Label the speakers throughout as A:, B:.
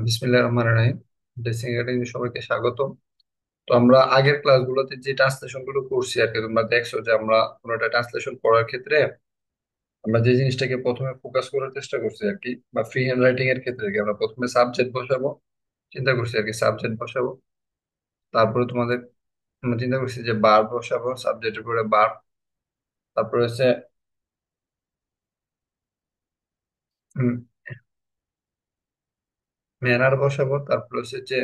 A: বিসমিল্লাহির রহমানির রহিম। Dressing academy সবাইকে স্বাগত। তো আমরা আগের ক্লাসগুলোতে যে ট্রান্সলেশন গুলো করছি আর কি, তোমরা দেখছো যে আমরা কোনো একটা ট্রান্সলেশন করার ক্ষেত্রে আমরা যে জিনিসটাকে প্রথমে ফোকাস করার চেষ্টা করছি আর কি, বা ফ্রি হ্যান্ড রাইটিং এর ক্ষেত্রে আর কি, আমরা প্রথমে সাবজেক্ট বসাবো, চিন্তা করছি আর কি সাবজেক্ট বসাবো। তারপরে আমরা চিন্তা করছি যে ভার্ব বসাবো, সাবজেক্টের পরে ভার্ব। তারপরে হচ্ছে ম্যানার বসাবো। তারপরে হচ্ছে যে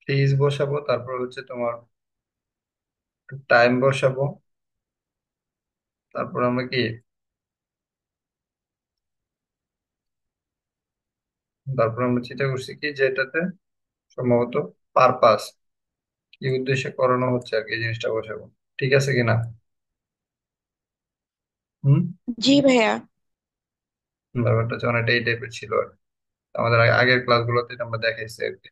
A: প্লিজ বসাবো। তারপর হচ্ছে তোমার টাইম বসাবো। তারপর আমরা কি, তারপর আমরা চিন্তা করছি কি যে এটাতে সম্ভবত পারপাস, কি উদ্দেশ্যে করানো হচ্ছে আর কি, এই জিনিসটা বসাবো। ঠিক আছে কিনা? হম।
B: জি ভাইয়া।
A: ব্যাপারটা হচ্ছে অনেকটা এই টাইপের ছিল আর কি। আমাদের আগের ক্লাসগুলোতে এটা আমরা দেখাইছি আর কি।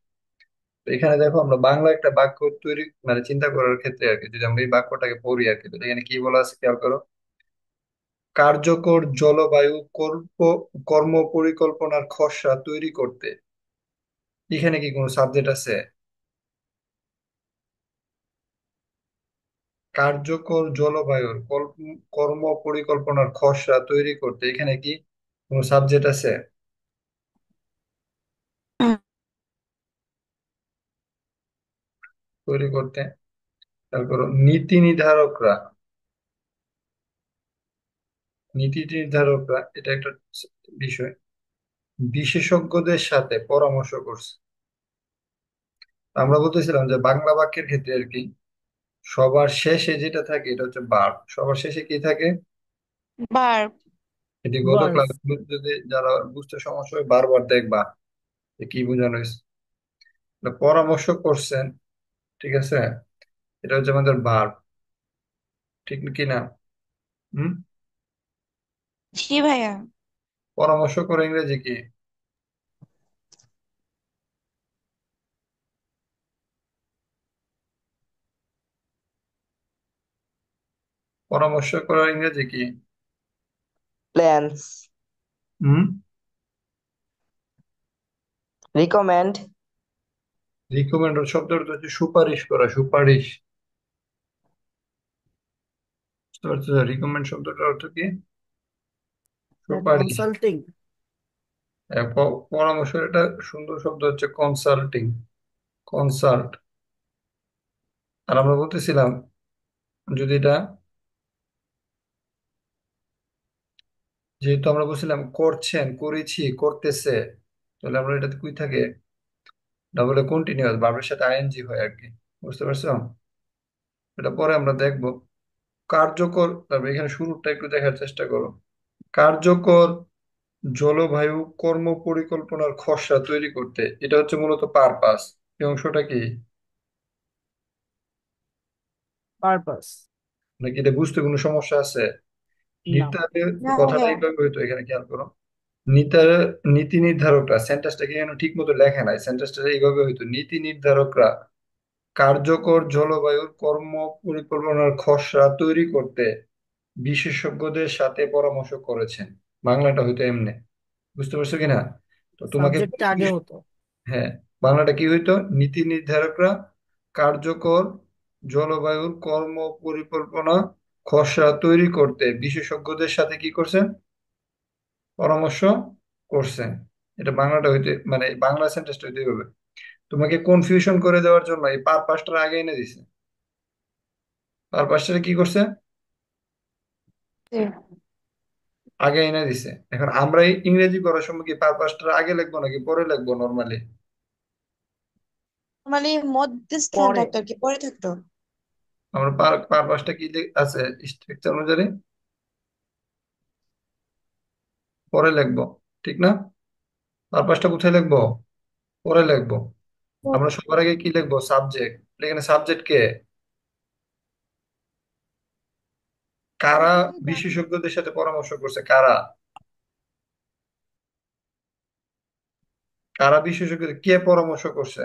A: তো এখানে দেখো, আমরা বাংলা একটা বাক্য তৈরি মানে চিন্তা করার ক্ষেত্রে আর কি, যদি আমরা এই বাক্যটাকে পড়ি আর কি, তো এখানে কি বলা আছে খেয়াল করো। কার্যকর জলবায়ু কর্ম পরিকল্পনার খসড়া তৈরি করতে। এখানে কি কোনো সাবজেক্ট আছে? কার্যকর জলবায়ুর কর্ম পরিকল্পনার খসড়া তৈরি করতে, এখানে কি কোনো সাবজেক্ট আছে তৈরি করতে? তারপর নীতি নির্ধারকরা, নীতি নির্ধারকরা এটা একটা বিষয়, বিশেষজ্ঞদের সাথে পরামর্শ করছে। আমরা বলতেছিলাম যে বাংলা বাক্যের ক্ষেত্রে আর কি, সবার শেষে যেটা থাকে এটা হচ্ছে ভার্ব। সবার শেষে কি থাকে?
B: বার।
A: এটি গত
B: ভার্ভ।
A: ক্লাস যদি যারা বুঝতে সমস্যা হয় বারবার দেখবা যে কি বোঝানো হয়েছে। তো পরামর্শ করছেন, ঠিক আছে, এটা হচ্ছে আমাদের ভার্ব, ঠিক কি না? হুম।
B: জি ভাইয়া।
A: পরামর্শ করে ইংরেজি কি? পরামর্শ করার ইংরেজি কি?
C: Plans.
A: হুম।
C: Recommend.
A: রিকমেন্ড শব্দটা হচ্ছে সুপারিশ করা, সুপারিশ। বুঝতে পারছো? রিকমেন্ড শব্দটার অর্থ কি? সুপারিশ।
D: consulting.
A: পরামর্শ, এটা সুন্দর শব্দ হচ্ছে কনসাল্টিং, কনসাল্ট। আর আমরা বলতেছিলাম যদি এটা, যেহেতু আমরা বলছিলাম করছেন, করেছি, করতেছে, তাহলে আমরা এটাতে কুই থাকে, ডাবল কন্টিনিউয়াস ভার্বের সাথে আইএনজি হয় আর কি। বুঝতে পারছো? এটা পরে আমরা দেখবো। কার্যকর, তারপরে এখানে শুরুটা একটু দেখার চেষ্টা করো। কার্যকর জলবায়ু কর্ম পরিকল্পনার খসড়া তৈরি করতে, এটা হচ্ছে মূলত পারপাস। এই অংশটা কি,
D: Purpose.
A: নাকি এটা বুঝতে কোনো সমস্যা আছে?
D: No.
A: নির্ধারণের
B: না
A: কথাটা
B: ভাইয়া।
A: এইভাবে হইতো, এখানে খেয়াল করো। নীতি নির্ধারকরা, সেন্টেন্সটা এখানে ঠিক মতো লেখা নাই, সেন্টেন্সটা এইভাবে হইতো, নীতি নির্ধারকরা কার্যকর জলবায়ুর কর্ম পরিকল্পনার খসড়া তৈরি করতে বিশেষজ্ঞদের সাথে পরামর্শ করেছেন। বাংলাটা হইতো এমনি। বুঝতে পারছো কিনা? তো তোমাকে
D: সাবজেক্ট আগে হতো।
A: হ্যাঁ, বাংলাটা কি হইতো, নীতি নির্ধারকরা কার্যকর জলবায়ুর কর্ম পরিকল্পনা খসড়া তৈরি করতে বিশেষজ্ঞদের সাথে কি করছেন, পরামর্শ করছেন। এটা বাংলাটা হইতে মানে বাংলা সেন্টেন্সটা হইতে হবে। তোমাকে কনফিউশন করে দেওয়ার জন্য এই পারপাসটার আগে এনে দিছে। পারপাসটা কি করছে,
B: জি।
A: আগে এনে দিছে। এখন আমরা এই ইংরেজি করার সময় কি পারপাসটা আগে লিখবো নাকি পরে লিখবো নর্মালি?
B: মানে মধ্যস্থান
D: পরে।
B: থাকতো আর কি, পরে থাকতো।
A: আমরা পারপাসটা কি আছে স্ট্রাকচার অনুযায়ী পরে লিখবো, ঠিক না? পারপাসটা কোথায় লিখবো? পরে লিখবো। আমরা সবার আগে কি লিখবো, সাবজেক্ট। এখানে সাবজেক্ট কে? কারা বিশেষজ্ঞদের সাথে পরামর্শ করছে, কারা? কারা বিশেষজ্ঞ, কে পরামর্শ করছে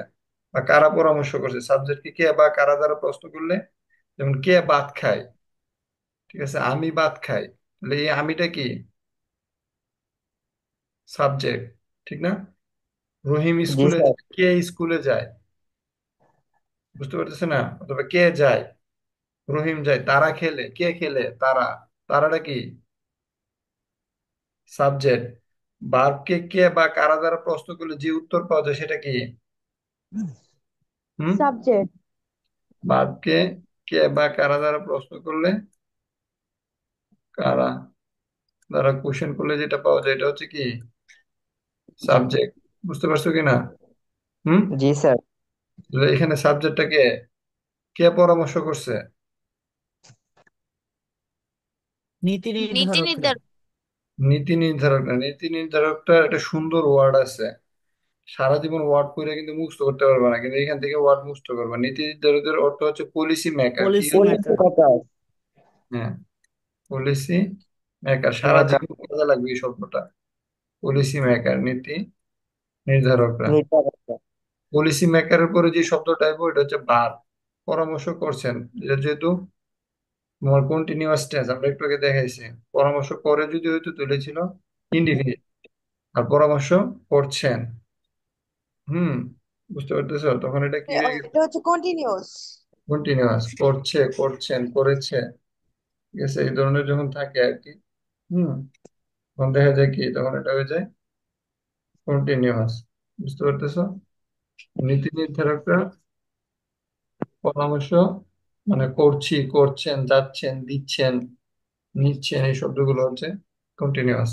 A: বা কারা পরামর্শ করছে, সাবজেক্ট কে বা কারা দ্বারা প্রশ্ন করলে, যেমন কে ভাত খায়, ঠিক আছে, আমি ভাত খাই, তাহলে এই আমিটা কি? সাবজেক্ট, ঠিক না? রহিম
C: জি
A: স্কুলে
C: স্যার।
A: যায়, কে স্কুলে যায়? বুঝতে পারতেছে না? অথবা কে যায়? রহিম যায়। তারা খেলে, কে খেলে? তারা। তারাটা কি? সাবজেক্ট। ভার্বকে কে বা কারা দ্বারা প্রশ্ন করলে যে উত্তর পাওয়া যায় সেটা কি? হুম।
B: সাবজেক্ট।
A: ভার্বকে কে বা কারা দ্বারা প্রশ্ন করলে, কারা দ্বারা কোশ্চেন করলে যেটা পাওয়া যায় এটা হচ্ছে কি? সাবজেক্ট। বুঝতে পারছো কিনা? হুম।
C: জি স্যার।
A: তাহলে এখানে সাবজেক্টটাকে কে কে পরামর্শ করছে?
D: নীতি
B: নীতি
D: নির্ধারকরা।
B: নির্ধারক।
A: নীতি নির্ধারক না, নীতি নির্ধারকটা একটা সুন্দর ওয়ার্ড আছে। সারা জীবন ওয়ার্ড পড়ে কিন্তু মুখস্থ করতে পারবে না, কিন্তু এখান থেকে ওয়ার্ড মুখস্থ করবে। নীতি নির্ধারকের অর্থ হচ্ছে পলিসি মেকার। কি
D: পলিসি
A: হচ্ছে?
D: মেকার।
A: হ্যাঁ, পলিসি মেকার। সারা
C: মেকার।
A: জীবন কাজে লাগবে এই শব্দটা। পলিসি মেকার, নীতি নির্ধারকরা।
C: নির্ধারকরা।
A: পলিসি মেকারের পরে যে শব্দটা আসবে ওটা হচ্ছে বার। পরামর্শ করছেন, এটা যেহেতু তোমার কন্টিনিউয়াস টেন্স, আমরা একটু আগে দেখাইছি। পরামর্শ করে যদি হয়তো তুলেছিল ইনডিফিনিট, আর পরামর্শ করছেন। হুম। বুঝতে পারতেছো? তখন এটা কি হয়ে গেছে?
B: এটা হচ্ছে কন্টিনিউয়াস।
A: কন্টিনিউয়াস। করছে, করছেন, করেছে, ঠিক আছে, এই ধরনের যখন থাকে আর কি। হুম। তখন দেখা যায় কি, তখন এটা হয়ে যায় কন্টিনিউয়াস। বুঝতে পারতেছো? নীতি নির্ধারকরা পরামর্শ, মানে করছি, করছেন, যাচ্ছেন, দিচ্ছেন, নিচ্ছেন, এই শব্দগুলো হচ্ছে কন্টিনিউয়াস।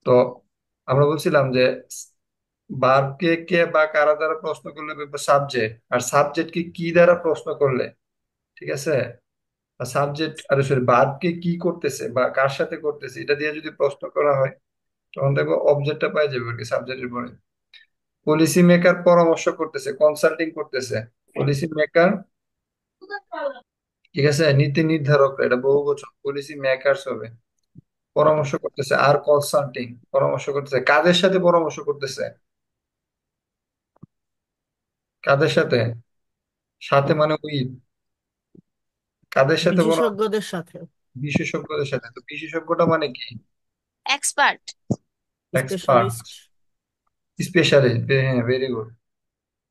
A: তো আমরা বলছিলাম যে ভার্বকে কে বা কারা দ্বারা প্রশ্ন করলে সাবজেক্ট, আর সাবজেক্টকে কি দ্বারা প্রশ্ন করলে, ঠিক আছে, সাবজেক্ট আরে সরি ভার্বকে কি করতেছে বা কার সাথে করতেছে এটা দিয়ে যদি প্রশ্ন করা হয়, তখন দেখবো অবজেক্টটা পাই যাবে আর কি সাবজেক্টের পরে। পলিসি মেকার পরামর্শ করতেছে, কনসাল্টিং করতেছে। পলিসি মেকার, ঠিক আছে, নীতি নির্ধারক, এটা বহু বচন, পলিসি মেকারস হবে। পরামর্শ করতেছে আর কনসাল্টিং, পরামর্শ করতেছে কাদের সাথে পরামর্শ করতেছে? কাদের সাথে? সাথে মানে উইথ। কাদের সাথে
D: বিশেষজ্ঞদের সাথে।
A: বিশেষজ্ঞদের সাথে। তো বিশেষজ্ঞটা মানে কি?
B: এক্সপার্ট।
A: Expert,
D: specialist.
A: স্পেশালিস্ট। হ্যাঁ, ভেরি গুড।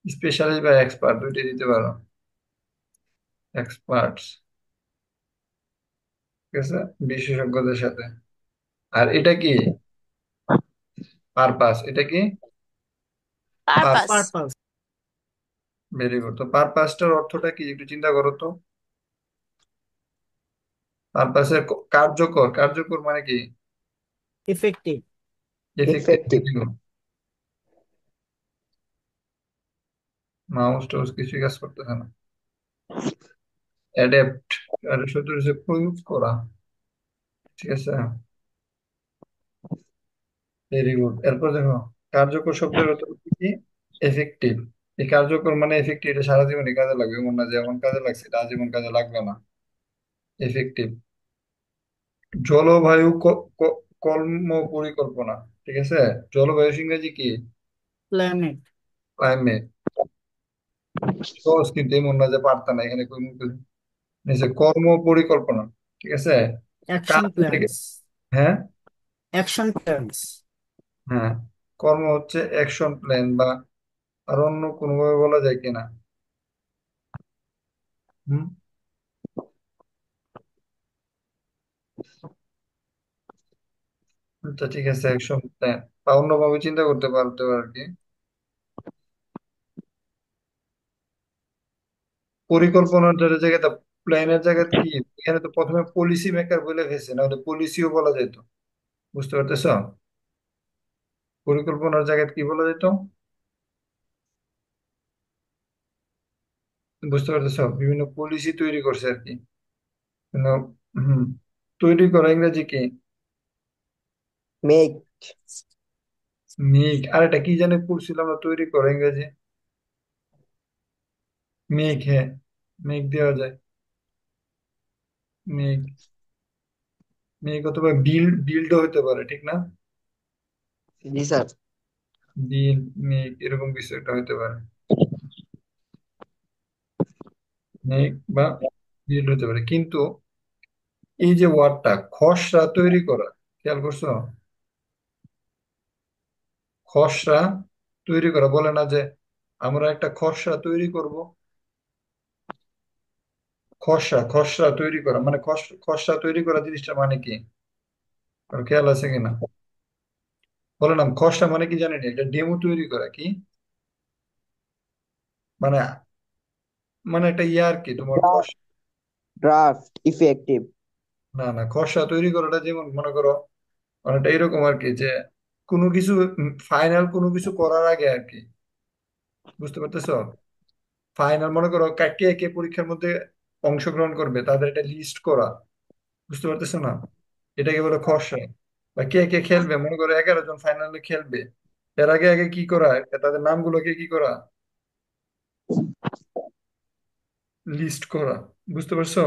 A: স্পেশালিস্ট বা এক্সপার্ট দুইটাই দিতে পারো। এক্সপার্টস, ঠিক আছে, বিশেষজ্ঞদের সাথে। আর এটা কি? পারপাস। এটা কি?
B: পারপাস।
D: পারপাস।
A: Very good. তো পারপাসটার অর্থটা কি একটু চিন্তা করো তো। পারপাসের কার্যকর, কার্যকর মানে কি?
D: ইফেক্টিভ।
A: এফেক্টিভ।
C: ইফেক্টিভ।
A: মাউস টাউস কিছুই কাজ করতেছে না। অ্যাডাপ্ট, আর শুধু হচ্ছে প্রয়োগ করা, ঠিক আছে। Very good. এরপর দেখো, কার্যকর শব্দের অর্থ হচ্ছে কি? এফেক্টিভ। এই কার্যকর মানে এফেক্টিভ, এটা সারা জীবনই কাজে লাগবে, এমন না যে এখন কাজে লাগছে এটা আজীবন কাজে লাগবে না। এফেক্টিভ। জলবায়ু কর্ম পরিকল্পনা, ঠিক আছে। জলবায়ু ইংরেজি কি?
D: প্ল্যানেট।
A: ক্লাইমেট। সহজ, কিন্তু এমন না যে পারতা না, এখানে নিচে কর্ম পরিকল্পনা, ঠিক আছে।
D: অ্যাকশন
A: কাজ থেকে,
D: প্ল্যানস।
A: হ্যাঁ।
D: Action plans.
A: হ্যাঁ, কর্ম হচ্ছে অ্যাকশন প্ল্যান, বা আর অন্য কোনো ভাবে বলা যায় কিনা? হুম। আচ্ছা, ঠিক আছে, অ্যাকশন প্ল্যান বা অন্যভাবে চিন্তা করতে পারতে পারে আর কি। পরিকল্পনার জায়গাতে, প্ল্যানের জায়গাতে কি, এখানে তো প্রথমে পলিসি মেকার বলে ফেলছে, নাহলে পলিসিও বলা যেত। বুঝতে পারতেছ? পরিকল্পনার জায়গায় কি বলা যেত? বুঝতে পারতেছ? বিভিন্ন পলিসি তৈরি করছে আর কি। কিন্তু, হুম, তৈরি করা ইংরেজি কি?
C: মেক।
A: মেক। আর এটা কি জানি পড়ছিলাম না, তৈরি করা ইংরেজি মেক। হ্যাঁ, মেক দেওয়া যায়। মেক, মেক অথবা বিল্ড, বিল্ডও হতে পারে, ঠিক না?
C: জি স্যার।
A: বিল্ড, মেক, এরকম কিছু একটা হতে পারে। মেক বা বিল্ড হতে পারে, কিন্তু এই যে ওয়ার্ডটা খসড়া তৈরি করা, খেয়াল করছো? খসড়া তৈরি করা, বলে না যে আমরা একটা খসড়া তৈরি করব। খসড়া খসড়া তৈরি করা মানে খসড়া তৈরি করা জিনিসটা মানে কি? আর খেয়াল আছে কিনা? বলে না, খসড়া মানে কি জানেন? এটা ডেমো তৈরি করা কি মানে, মানে একটা ইয়ে আর কি তোমার
C: ড্রাফট ইফেক্টিভ।
A: না না, খসড়া তৈরি করাটা যেমন মনে করো অনেকটা এরকম আর কি, যে কোনো কিছু ফাইনাল কোনো কিছু করার আগে আর কি, বুঝতে পারতেছো? ফাইনাল মনে করো কে কে পরীক্ষার মধ্যে অংশগ্রহণ করবে তাদের একটা লিস্ট করা, বুঝতে পারতেছো না? এটাকে বলে খসড়া। বা কে কে খেলবে, মনে করো 11 জন ফাইনালে খেলবে, এর আগে আগে কি করা, তাদের নামগুলোকে কি করা, লিস্ট করা, বুঝতে পারছো?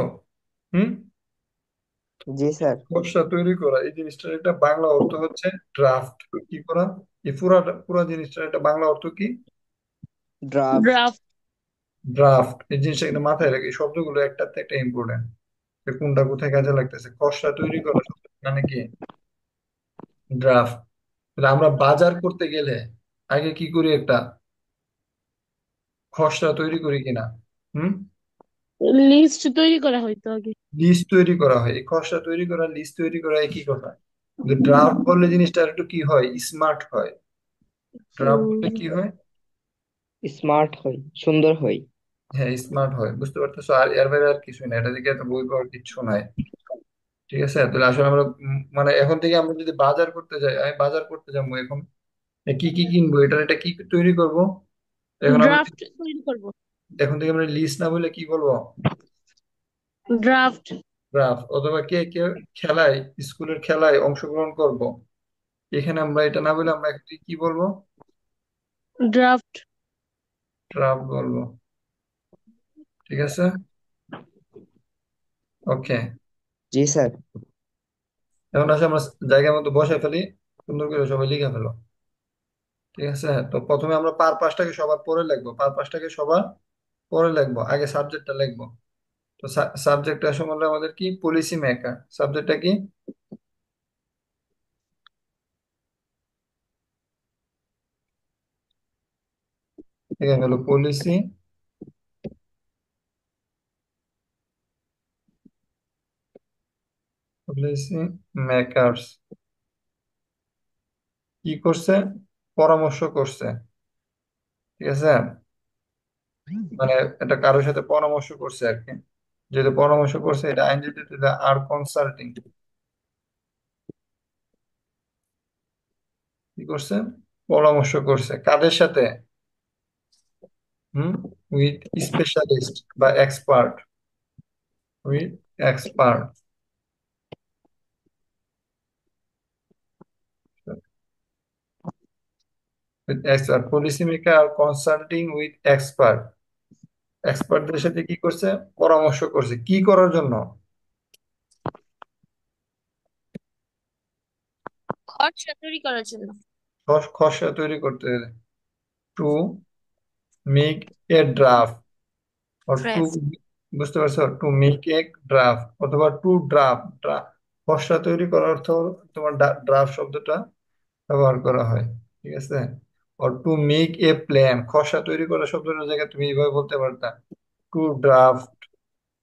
A: হুম।
C: জি স্যার।
A: খসড়া তৈরি করা এই জিনিসটার একটা বাংলা অর্থ হচ্ছে ড্রাফট। কি করা? এই পুরা পুরা জিনিসটার একটা বাংলা অর্থ কি?
C: ড্রাফট।
B: ড্রাফট।
A: ড্রাফট। এই জিনিসটা কিন্তু মাথায় রাখি, এই শব্দগুলো একটাতে একটা ইম্পর্টেন্ট, কোনটা কোথায় কাজে লাগতেছে। খসড়া তৈরি করা শব্দ মানে কি? ড্রাফট। তাহলে আমরা বাজার করতে গেলে আগে কি করি? একটা খসড়া তৈরি করি কিনা? হুম।
B: লিস্ট তৈরি করা হয়তো আগে।
A: লিস্ট তৈরি করা হয়। এই খসড়া তৈরি করা, লিস্ট তৈরি করা একই কথা, কিন্তু ড্রাফট বললে জিনিসটা একটু কি হয়, স্মার্ট হয়। ড্রাফট বললে
B: হুম।
A: কি হয়?
C: স্মার্ট হই, সুন্দর হই।
A: হ্যাঁ, স্মার্ট হয়, বুঝতে পারতেছো? আর এর বাইরে আর কিছুই না, এটা থেকে এত বই পাওয়ার কিচ্ছু নাই। ঠিক আছে, তাহলে আসলে আমরা মানে এখন থেকে আমরা যদি বাজার করতে যাই, আমি বাজার করতে যাবো এখন, কি কি কিনবো, এটা কি তৈরি করব? এখন আমরা
B: ড্রাফট তৈরি করব।
A: এখন থেকে আমরা লিস্ট না বলে কি বলবো?
B: ড্রাফট।
A: গ্রাফ। অথবা কে কে খেলায়, স্কুলের খেলায় অংশগ্রহণ করব, এখানে আমরা এটা না বলে আমরা এখন কি বলবো?
B: ড্রাফট।
A: ড্রাফট বলবো। ঠিক আছে। ওকে।
C: জি স্যার।
A: এখন আসে আমরা জায়গার মতো বসে ফেলি, সুন্দর করে সবাই লিখে ফেলো। ঠিক আছে, তো প্রথমে আমরা পাঁচটাকে সবার পরে লিখবো, পাঁচটাকে সবার পরে লিখবো, আগে সাবজেক্টটা লিখবো। তো সাবজেক্ট আসলে হলো আমাদের কি, পলিসি মেকার। সাবজেক্টটা কি? লিখে ফেলো, পলিসি, পলিসি মেকারস। কি করছে? পরামর্শ করছে। ঠিক আছে, মানে এটা কারোর সাথে পরামর্শ করছে আর কি, যেহেতু পরামর্শ করছে এটা আইনজীবী, আর কনসাল্টিং। কি করছে? পরামর্শ করছে কাদের সাথে? হুম। উইথ স্পেশালিস্ট বা expert, with expert. With expert, policy maker consulting with expert. এক্সপার্টদের সাথে কি করছে? পরামর্শ করছে কি করার জন্য?
B: খসড়া তৈরি করার জন্য।
A: খসড়া তৈরি করতে, to make a draft, to,
B: draft.
A: বুঝতে পারছো? টু মেক এ ড্রাফট অথবা টু ড্রাফট। খসড়া তৈরি করার অর্থ হলো তোমার ড্রাফট শব্দটা ব্যবহার করা হয়। ঠিক আছে। আর টু মেক এ প্ল্যান, খসড়া তৈরি করা শব্দটার জায়গায় তুমি এইভাবে বলতে পারতা, টু ড্রাফট,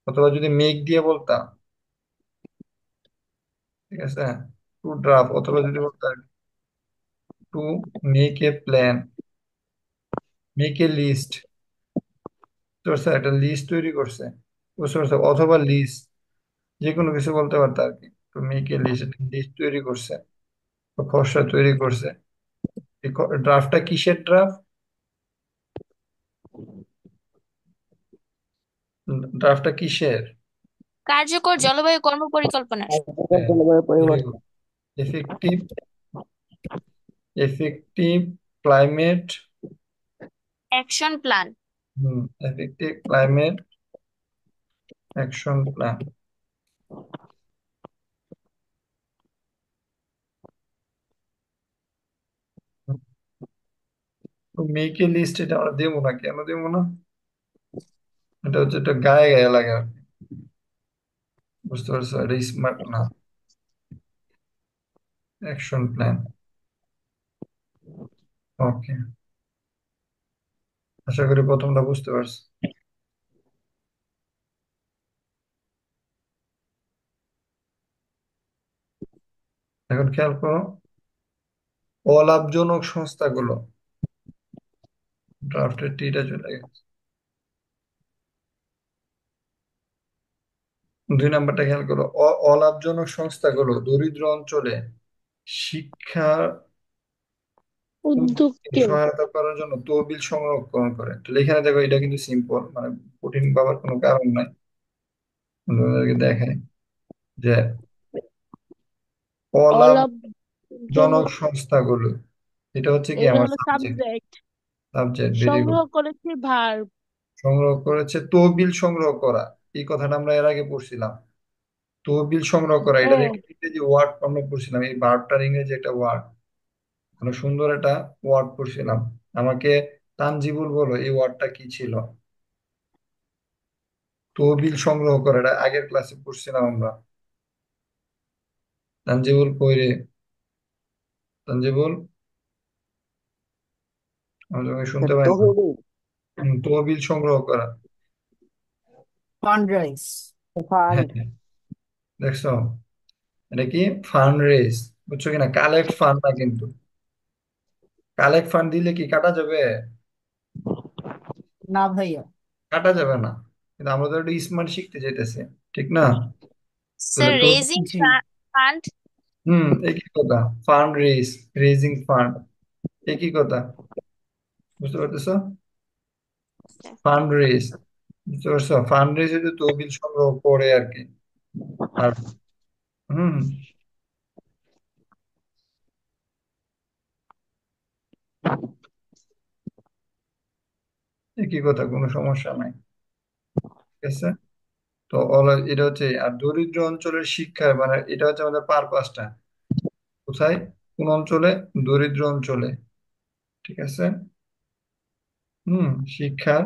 A: অথবা যদি মেক দিয়ে বলতা, ঠিক আছে, টু ড্রাফট, অথবা যদি বলতা to make a plan, make a list, একটা লিস্ট তৈরি করছে, বুঝতে পারছো? অথবা লিস্ট, যে কোনো কিছু বলতে পারতো আর কি। তো মেক এ লিস্ট, লিস্ট তৈরি করছে, তো খসড়া তৈরি করছে। এই ড্রাফটটা কিসের ড্রাফট? ড্রাফটটা কিসের?
B: কার্যকর জলবায়ু কর্মপরিকল্পনার।
C: কার্যকর জলবায়ু
A: ভেরি
C: পরিবর্তন।
A: Good. Effective, effective climate,
B: action plan.
A: Effective climate action plan. তো মেক এ লিস্ট এটা আমরা দেবো না, কেন দেবো না? এটা হচ্ছে একটা গায়ে গায়ে লাগে আর কি। বুঝতে পারছো? এটা স্মার্ট না। Action plan. ওকে, আশা করি প্রথমটা বুঝতে পারছি। এখন খেয়াল করো, অলাভজনক সংস্থাগুলো, ড্রাফটের টিটা চলে গেছে। 2 নাম্বারটা খেয়াল করো, অলাভজনক সংস্থাগুলো দরিদ্র অঞ্চলে শিক্ষা উদ্যোগকে
B: উদ্যোগকে
A: সহায়তা করার জন্য তহবিল সংরক্ষণ করে। তো এখানে দেখো, এটা কিন্তু সিম্পল, মানে কঠিন ভাবার কোনো কারণ নাই। তোমাদেরকে দেখায় যে অলাভজনক
B: অলাভজনক,
A: সংস্থাগুলো, এটা হচ্ছে কি
B: এটা
A: আমার
B: হলো
A: subject.
B: Subject.
A: Subject, very good.
B: সংগ্রহ করেছে ভার্ব।
A: সংগ্রহ করেছে, তহবিল সংগ্রহ করা, এই কথাটা আমরা এর আগে পড়ছিলাম। তহবিল সংগ্রহ করা, এটার
B: হ্যাঁ,
A: একটা ইংরেজি ওয়ার্ড আমরা পড়ছিলাম, এই ভার্বটার ইংরেজি একটা ওয়ার্ড, মানে সুন্দর একটা ওয়ার্ড পড়ছিলাম। আমাকে তানজিবুল বলো, এই ওয়ার্ডটা কি ছিল? তহবিল সংগ্রহ করা, এটা আগের ক্লাসে পড়ছিলাম আমরা। তানজিবুল কইরে, তানজিবুল, আমি তোমাকে শুনতে পাই না।
C: তহবিল,
A: তহবিল সংগ্রহ করা।
D: Fund rise.
C: ফান্ড।
A: হ্যাঁ, দেখছো, এটা কি? ফান্ড রেজ, বুঝছো কিনা? কালেক্ট ফান্ড না কিন্তু। কালেক্ট ফান্ড দিলে কি কাটা যাবে?
D: না ভাইয়া।
A: কাটা যাবে না। কিন্তু আমরা তো একটু স্মার্ট শিখতে চাইতেছি, ঠিক না?
B: স্যার
A: তাহলে তো,
B: রেজিং
D: জি।
B: ফান্ড।
A: একই কথা। ফান্ড রেজ, রেজিং ফান্ড, একই কথা। বুঝতে পারতেছো? ফান্ড রেজ, বুঝতে পারছো? ফান্ড রেজ হচ্ছে তহবিল সংগ্রহ করে আর কি। আর হুম, একই কথা, কোনো সমস্যা নাই। ঠিক আছে। তো এটা হচ্ছে, আর দরিদ্র অঞ্চলের শিক্ষা, মানে এটা হচ্ছে আমাদের পারপাসটা। কোথায়? কোন অঞ্চলে? দরিদ্র অঞ্চলে। ঠিক আছে। শিক্ষার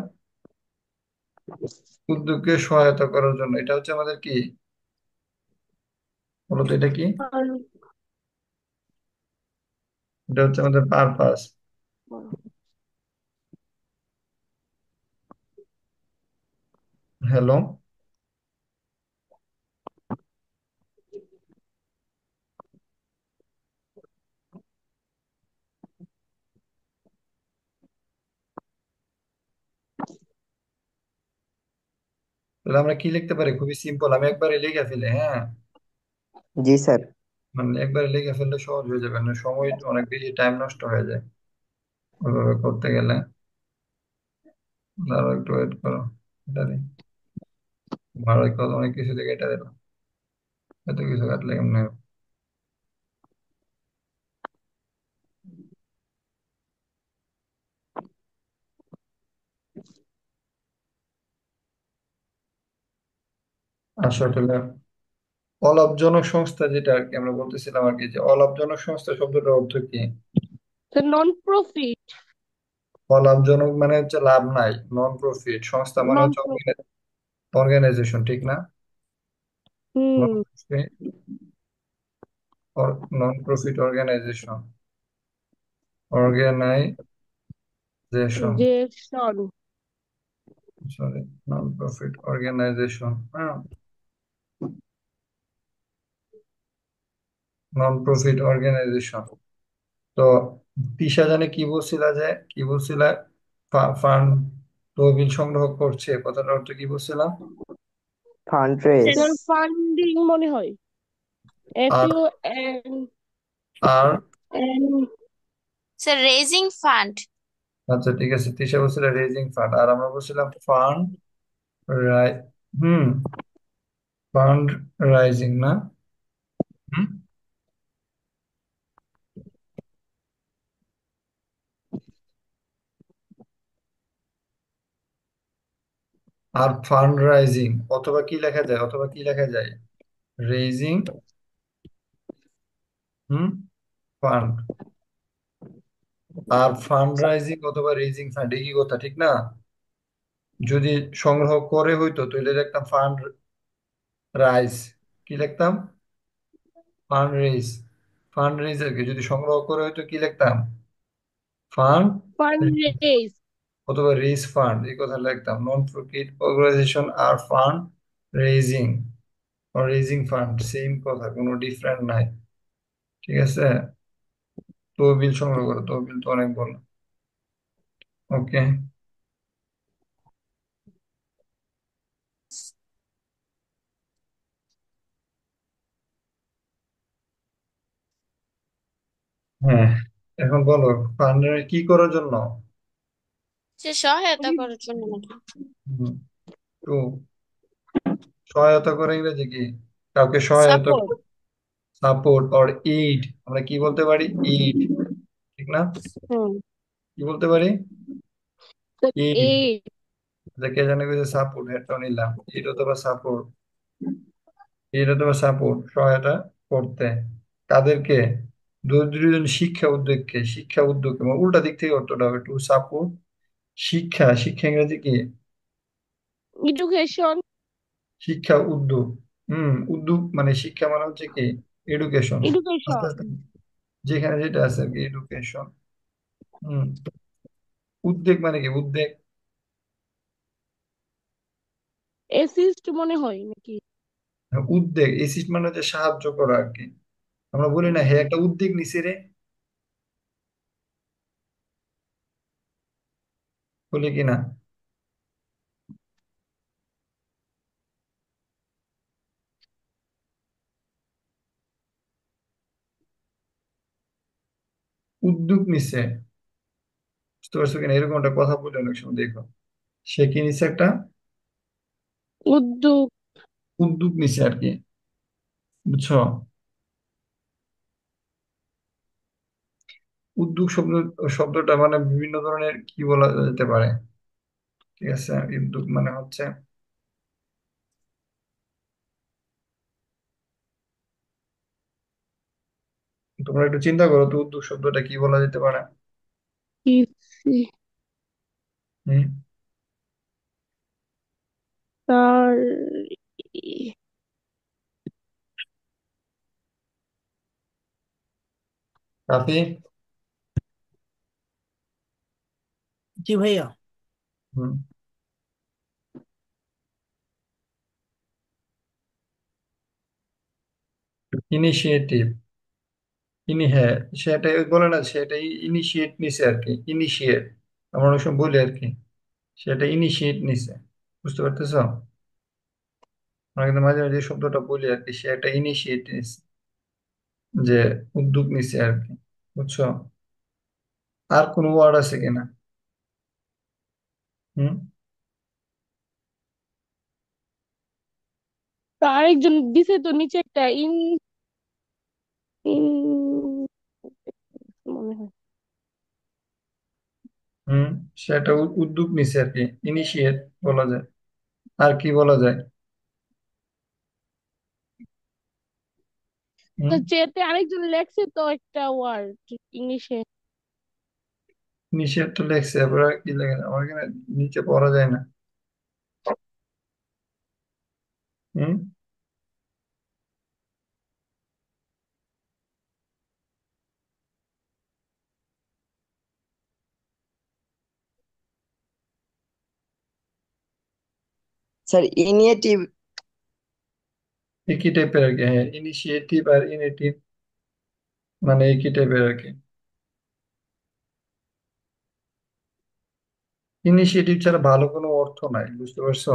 A: উদ্যোগকে সহায়তা করার জন্য, এটা হচ্ছে আমাদের কি, বলতো এটা কি? এটা হচ্ছে আমাদের পারপাস। হ্যালো, তাহলে আমরা কি লিখতে পারি? খুবই সিম্পল, আমি একবারে লিখে ফেলি, হ্যাঁ।
C: জি স্যার।
A: মানে একবারে লিখে ফেললে সহজ হয়ে যাবে, না সময় অনেক বেশি টাইম নষ্ট হয়ে যায় ওইভাবে করতে গেলে। আরো একটু ওয়েট করো, এটা দিই। ভালো কথা, অনেক কিছু থেকে এটা দিলাম, এত কিছু কাটলে কেমন হবে? আসলে অলাভজনক সংস্থা, যেটা আর কি আমরা বলতেছিলাম আর কি, যে অলাভজনক সংস্থা শব্দটার অর্থ কি?
B: Non profit.
A: অলাভজনক মানে হচ্ছে লাভ নাই, নন প্রফিট। সংস্থা মানে
B: নন
A: হচ্ছে
B: প্রফিট।
A: অর্গানাইজেশন, ঠিক না?
B: Hmm.
A: Non profit organization, organization,
B: জেকশন।
A: সরি, নন প্রফিট অর্গানাইজেশন, হ্যাঁ, নন প্রফিট অর্গানাইজেশন। তো তিশা জানে কি বলছিলা, যে কি বলছিলা? ফান্ড, তহবিল সংগ্রহ করছে, কথাটার অর্থ কি বলছিলাম?
C: Fund raise.
B: স্যার ফান্ডিং মনে হয়। F
A: R
B: U N
A: R
B: N sir raising fund.
A: আচ্ছা, ঠিক আছে, তিশা বলছিল রেজিং ফান্ড, আর আমরা বলছিলাম ফান্ড রাই হুম ফান্ড রাইজিং, না? হুম আর ফান্ড রাইজিং, অথবা কি লেখা যায়, অথবা কি লেখা যায়? রেজিং, হুম ফান্ড। আর ফান্ড রাইজিং অথবা রেজিং ফান্ড, একই কথা, ঠিক না? যদি সংগ্রহ করে হইতো তাহলে লিখতাম ফান্ড রাইজ। কি লিখতাম? Fund raise. ফান্ড রেজ আর কি, যদি সংগ্রহ করে হইতো কি লিখতাম? Fund
B: Fundraise.
A: অথবা রেজ ফান্ড, এই কথা লিখতাম। নন প্রফিট অর্গানাইজেশন আর fund raising, raising fund, same কথা, কোনো ডিফারেন্ট নাই। ঠিক আছে, তহবিল সংগ্রহ করো, তহবিল তো অনেক বড়। ওকে। হ্যাঁ, এখন বলো, ফান্ড কি করার জন্য?
B: সে সহায়তা করার জন্য নাকি?
A: টু, সহায়তা করে ইংরেজি কি? কাউকে সহায়তা,
B: সাপোর্ট।
A: সাপোর্ট অর এইড, আমরা কি বলতে পারি? এইড, ঠিক না?
B: হুম।
A: কি বলতে পারি?
B: তো
A: এইড।
B: এই
A: কে জানে কিছু সাপোর্ট, হেডটা নিলাম, এইড অথবা সাপোর্ট, এইড অথবা সাপোর্ট, সহায়তা করতে তাদেরকে, দুজন শিক্ষা উদ্যোগকে, শিক্ষা উদ্যোগ এবং উল্টা দিক থেকে অর্থটা হবে টু সাপোর্ট। শিক্ষা, শিক্ষা ইংরেজি কি?
B: এডুকেশন।
A: শিক্ষা উদ্যোগ। উদ্যোগ মানে শিক্ষা মানে হচ্ছে কি? এডুকেশন। আস্তে
B: এডুকেশন।
A: আস্তে যেখানে যেটা আছে আর কি, এডুকেশন। হম উদ্বেগ মানে কি? উদ্বেগ,
B: অ্যাসিস্ট মনে হয় নাকি?
A: উদ্বেগ এসিস্ট মানে হচ্ছে সাহায্য করা আর কি। আমরা বলি না, হে একটা উদ্যোগ নিছে রে, বলি কি না? উদ্যোগ নিছে, বুঝতে পারছো কিনা? এরকম একটা কথা বলে অনেক সময়, দেখো সে কি নিছে, একটা
B: উদ্যোগ।
A: উদ্যোগ নিছে আর কি, বুঝছো? উদ্যোগ শব্দটা মানে বিভিন্ন ধরনের কি বলা যেতে পারে। ঠিক আছে, উদ্যোগ মানে হচ্ছে, তোমরা একটু চিন্তা করো তো, উদ্যোগ শব্দটা কি বলা যেতে পারে?
B: কি-
A: হম
B: তার
A: কাফি।
D: জি ভাইয়া।
A: হুম ইনিশিয়েটিভ, হ্যাঁ, সেটাই ওই বলে না, সেটাই ইনিশিয়েট নিছে আর কি, ইনিশিয়েট। আমরা অনেক সময় বলি আর কি, সেটা ইনিশিয়েট নিছে, বুঝতে পারতেছো? আমরা কিন্তু মাঝে মাঝে এই শব্দটা বলি আর কি, সে একটা ইনিশিয়েট নিছে, যে উদ্যোগ নিছে আর কি, বুঝছো? আর কোন ওয়ার্ড আছে কিনা? হুম
B: আরেকজন দিছে তো নিচে একটা ইন মনে হয়।
A: হুম সেটা উদ্যোগ নিছে আর কি, ইনিশিয়েট বলা যায়। আর কি বলা যায়?
B: তো
A: হুম
B: চেতে আরেকজন লেখছে তো একটা ওয়ার্ড ইংলিশে।
A: ইনিশিয়েট তো লেখছে, এবার আর কি লেখে? আমার এখানে নিচে পড়া যায় না। হুম
C: স্যার ইনিয়েটিভ।
A: একই টাইপের আর কি, হ্যাঁ, ইনিশিয়েটিভ আর ইনিটিভ মানে একই টাইপের আর কি। ইনিশিয়েটিভ ছাড়া ভালো কোনো অর্থ নাই, বুঝতে পারছো?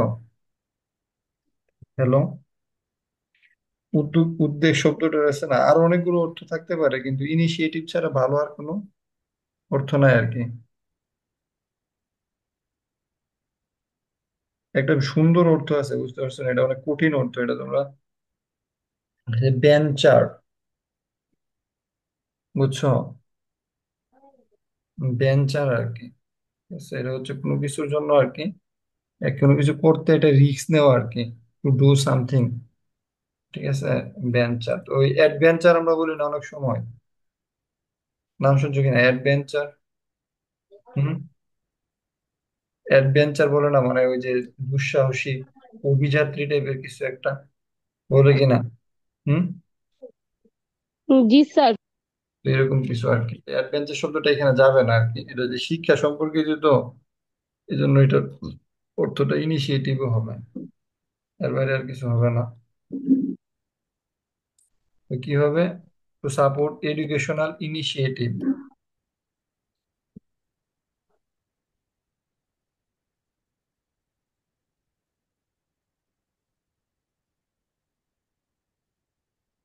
A: হ্যালো, উদ্যোগ, উদ্যোগ শব্দটা আছে না, আরো অনেকগুলো অর্থ থাকতে পারে, কিন্তু ইনিশিয়েটিভ ছাড়া ভালো আর কোনো অর্থ নাই আর কি। একটা সুন্দর অর্থ আছে, বুঝতে পারছো না? এটা অনেক কঠিন অর্থ, এটা তোমরা, বেঞ্চার, বুঝছো? বেঞ্চার আর কি, ঠিক আছে? এটা হচ্ছে কোনো কিছুর জন্য আর কি, কোনো কিছু করতে এটা রিস্ক নেওয়া আর কি, টু ডু সামথিং। ঠিক আছে, বেঞ্চার, তো ওই অ্যাডভেঞ্চার আমরা বলি না অনেক সময়, নাম শুনছো কিনা অ্যাডভেঞ্চার? হুম অ্যাডভেঞ্চার বলে না, মানে ওই যে দুঃসাহসী, অভিযাত্রী টাইপের কিছু একটা, বলে কিনা? হুম
B: জি স্যার।
A: তো এরকম কিছু আর কি, অ্যাডভেঞ্চার শব্দটা এখানে যাবে না আর কি, এটা যে শিক্ষা সম্পর্কিত তো, এই জন্য এটার অর্থটা ইনিশিয়েটিভও হবে, এর বাইরে আর কিছু হবে না। তো কি হবে? To support educational initiative.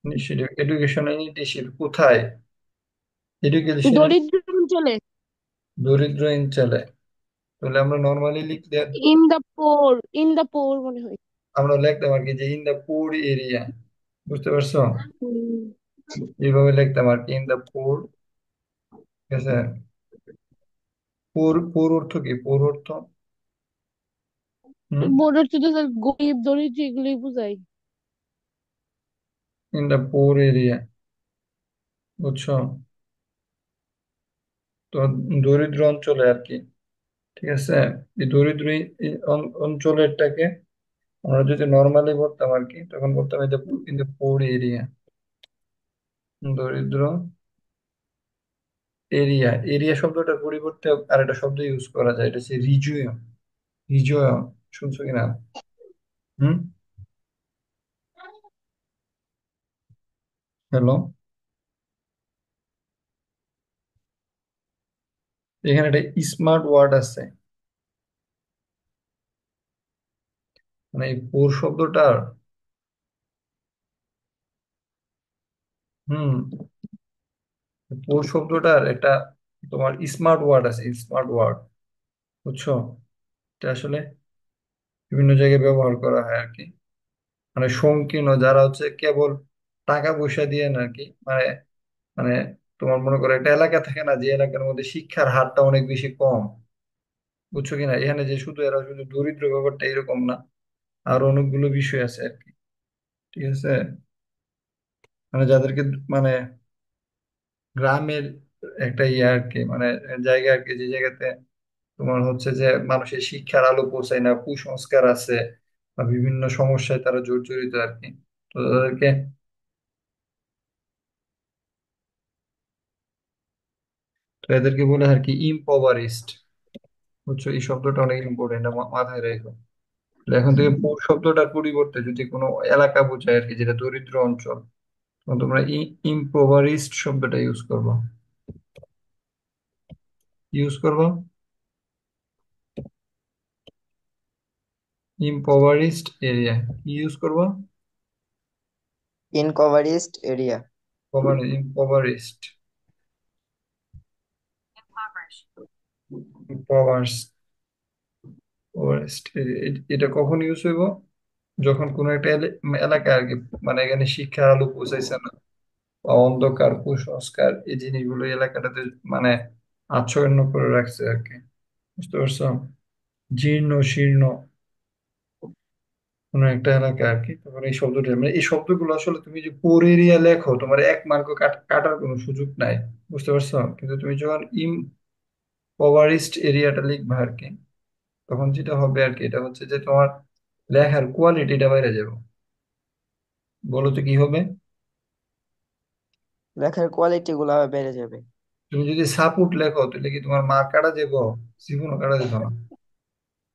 A: Initiative, educational initiative কোথায়? এডুকেশনাল,
B: দরিদ্র অঞ্চলে।
A: দরিদ্র অঞ্চলে। তাহলে আমরা নর্মালি লিখলে,
B: ইন দা পোর মনে হয়।
A: আমরা লিখতাম আর কি যে ইন দা পুর এরিয়া, বুঝতে পারছো?
B: হুম।
A: এইভাবে লিখতাম আর কি, ইন দা পুর। ঠিক আছে, পুর, পুর অর্থ কি? পুর অর্থ, হুম,
B: বড় হচ্ছে তো স্যার, গরিব দরিদ্র এগুলোই বোঝায়।
A: ইন দা পুর এরিয়া, বুঝছো? তো দরিদ্র অঞ্চলে আর কি। ঠিক আছে, এই দরিদ্র অঞ্চলেরটাকে আমরা যদি নর্মালি বলতাম আর কি, তখন বলতাম এই যে ইন দা পুর এরিয়া, দরিদ্র এরিয়া। এরিয়া শব্দটার পরিবর্তে আর একটা শব্দ ইউজ করা যায়, এটা হচ্ছে রিজিয়ন। রিজিয়ন, শুনছো কিনা? হুম, হ্যালো, এখানে একটা স্মার্ট ওয়ার্ড আছে, মানে এই পোর শব্দটার, হুম, পোর শব্দটার একটা তোমার স্মার্ট ওয়ার্ড আছে, স্মার্ট ওয়ার্ড, বুঝছো? এটা আসলে বিভিন্ন জায়গায় ব্যবহার করা হয় আর কি, মানে সংকীর্ণ যারা হচ্ছে কেবল টাকা পয়সা দিয়ে না আর কি, মানে, মানে তোমার মনে করো একটা এলাকা থাকে না, যে এলাকার মধ্যে শিক্ষার হারটা অনেক বেশি কম, বুঝছো কিনা? এখানে যে শুধু এরা শুধু দরিদ্র ব্যাপারটা এরকম না, আর অনেকগুলো বিষয় আছে আর কি। ঠিক আছে, মানে যাদেরকে, মানে গ্রামের একটা ইয়ে আর কি, মানে জায়গা আর কি, যে জায়গাতে তোমার হচ্ছে যে মানুষের শিক্ষার আলো পৌঁছায় না, কুসংস্কার আছে, বা বিভিন্ন সমস্যায় তারা জর্জরিত আর কি। তো তাদেরকে, তো এদেরকে বলে আর কি ইম্পোভারিস্ট, বুঝছো? এই শব্দটা অনেক ইম্পর্টেন্ট, মাথায় রেখো। তাহলে এখন থেকে পুর শব্দটার পরিবর্তে যদি কোনো এলাকা বোঝায় আর কি, যেটা দরিদ্র অঞ্চল, তখন তোমরা ইম্পোভারিস্ট শব্দটা ইউজ করবো, ইউজ করবো ইম্পোভারিস্ট এরিয়া, ইউজ করবো
C: impoverished area.
A: ইম্পোভারিস্ট, ইম্পোভারিস্ট, এটা কখন ইউজ হইব? যখন কোনো একটা এলাকা আর কি, মানে এখানে শিক্ষার আলো পৌঁছাইছে না, বা অন্ধকার কুসংস্কার এই জিনিসগুলো এই এলাকাটাতে মানে আচ্ছন্ন করে রাখছে আর কি, বুঝতে পারছো? জীর্ণ শীর্ণ কোনো একটা এলাকা আর কি, তখন এই শব্দটা, মানে এই শব্দগুলো আসলে তুমি যে পুর এরিয়া লেখো, তোমার এক মার্কও কাটার কোনো সুযোগ নাই, বুঝতে পারছো? কিন্তু তুমি যখন ইম্পোভারিস্ট এরিয়াটা লিখবা আর কি, তখন যেটা হবে আর কি, এটা হচ্ছে যে তোমার লেখার কোয়ালিটিটা বাইরে যাবে। বলো তো কি হবে?
C: লেখার কোয়ালিটি গুলা বেড়ে যাবে।
A: তুমি যদি সাপোর্ট লেখো তাহলে কি তোমার মার্ক কাটা যাবো? জীবনও কাটা যেত না।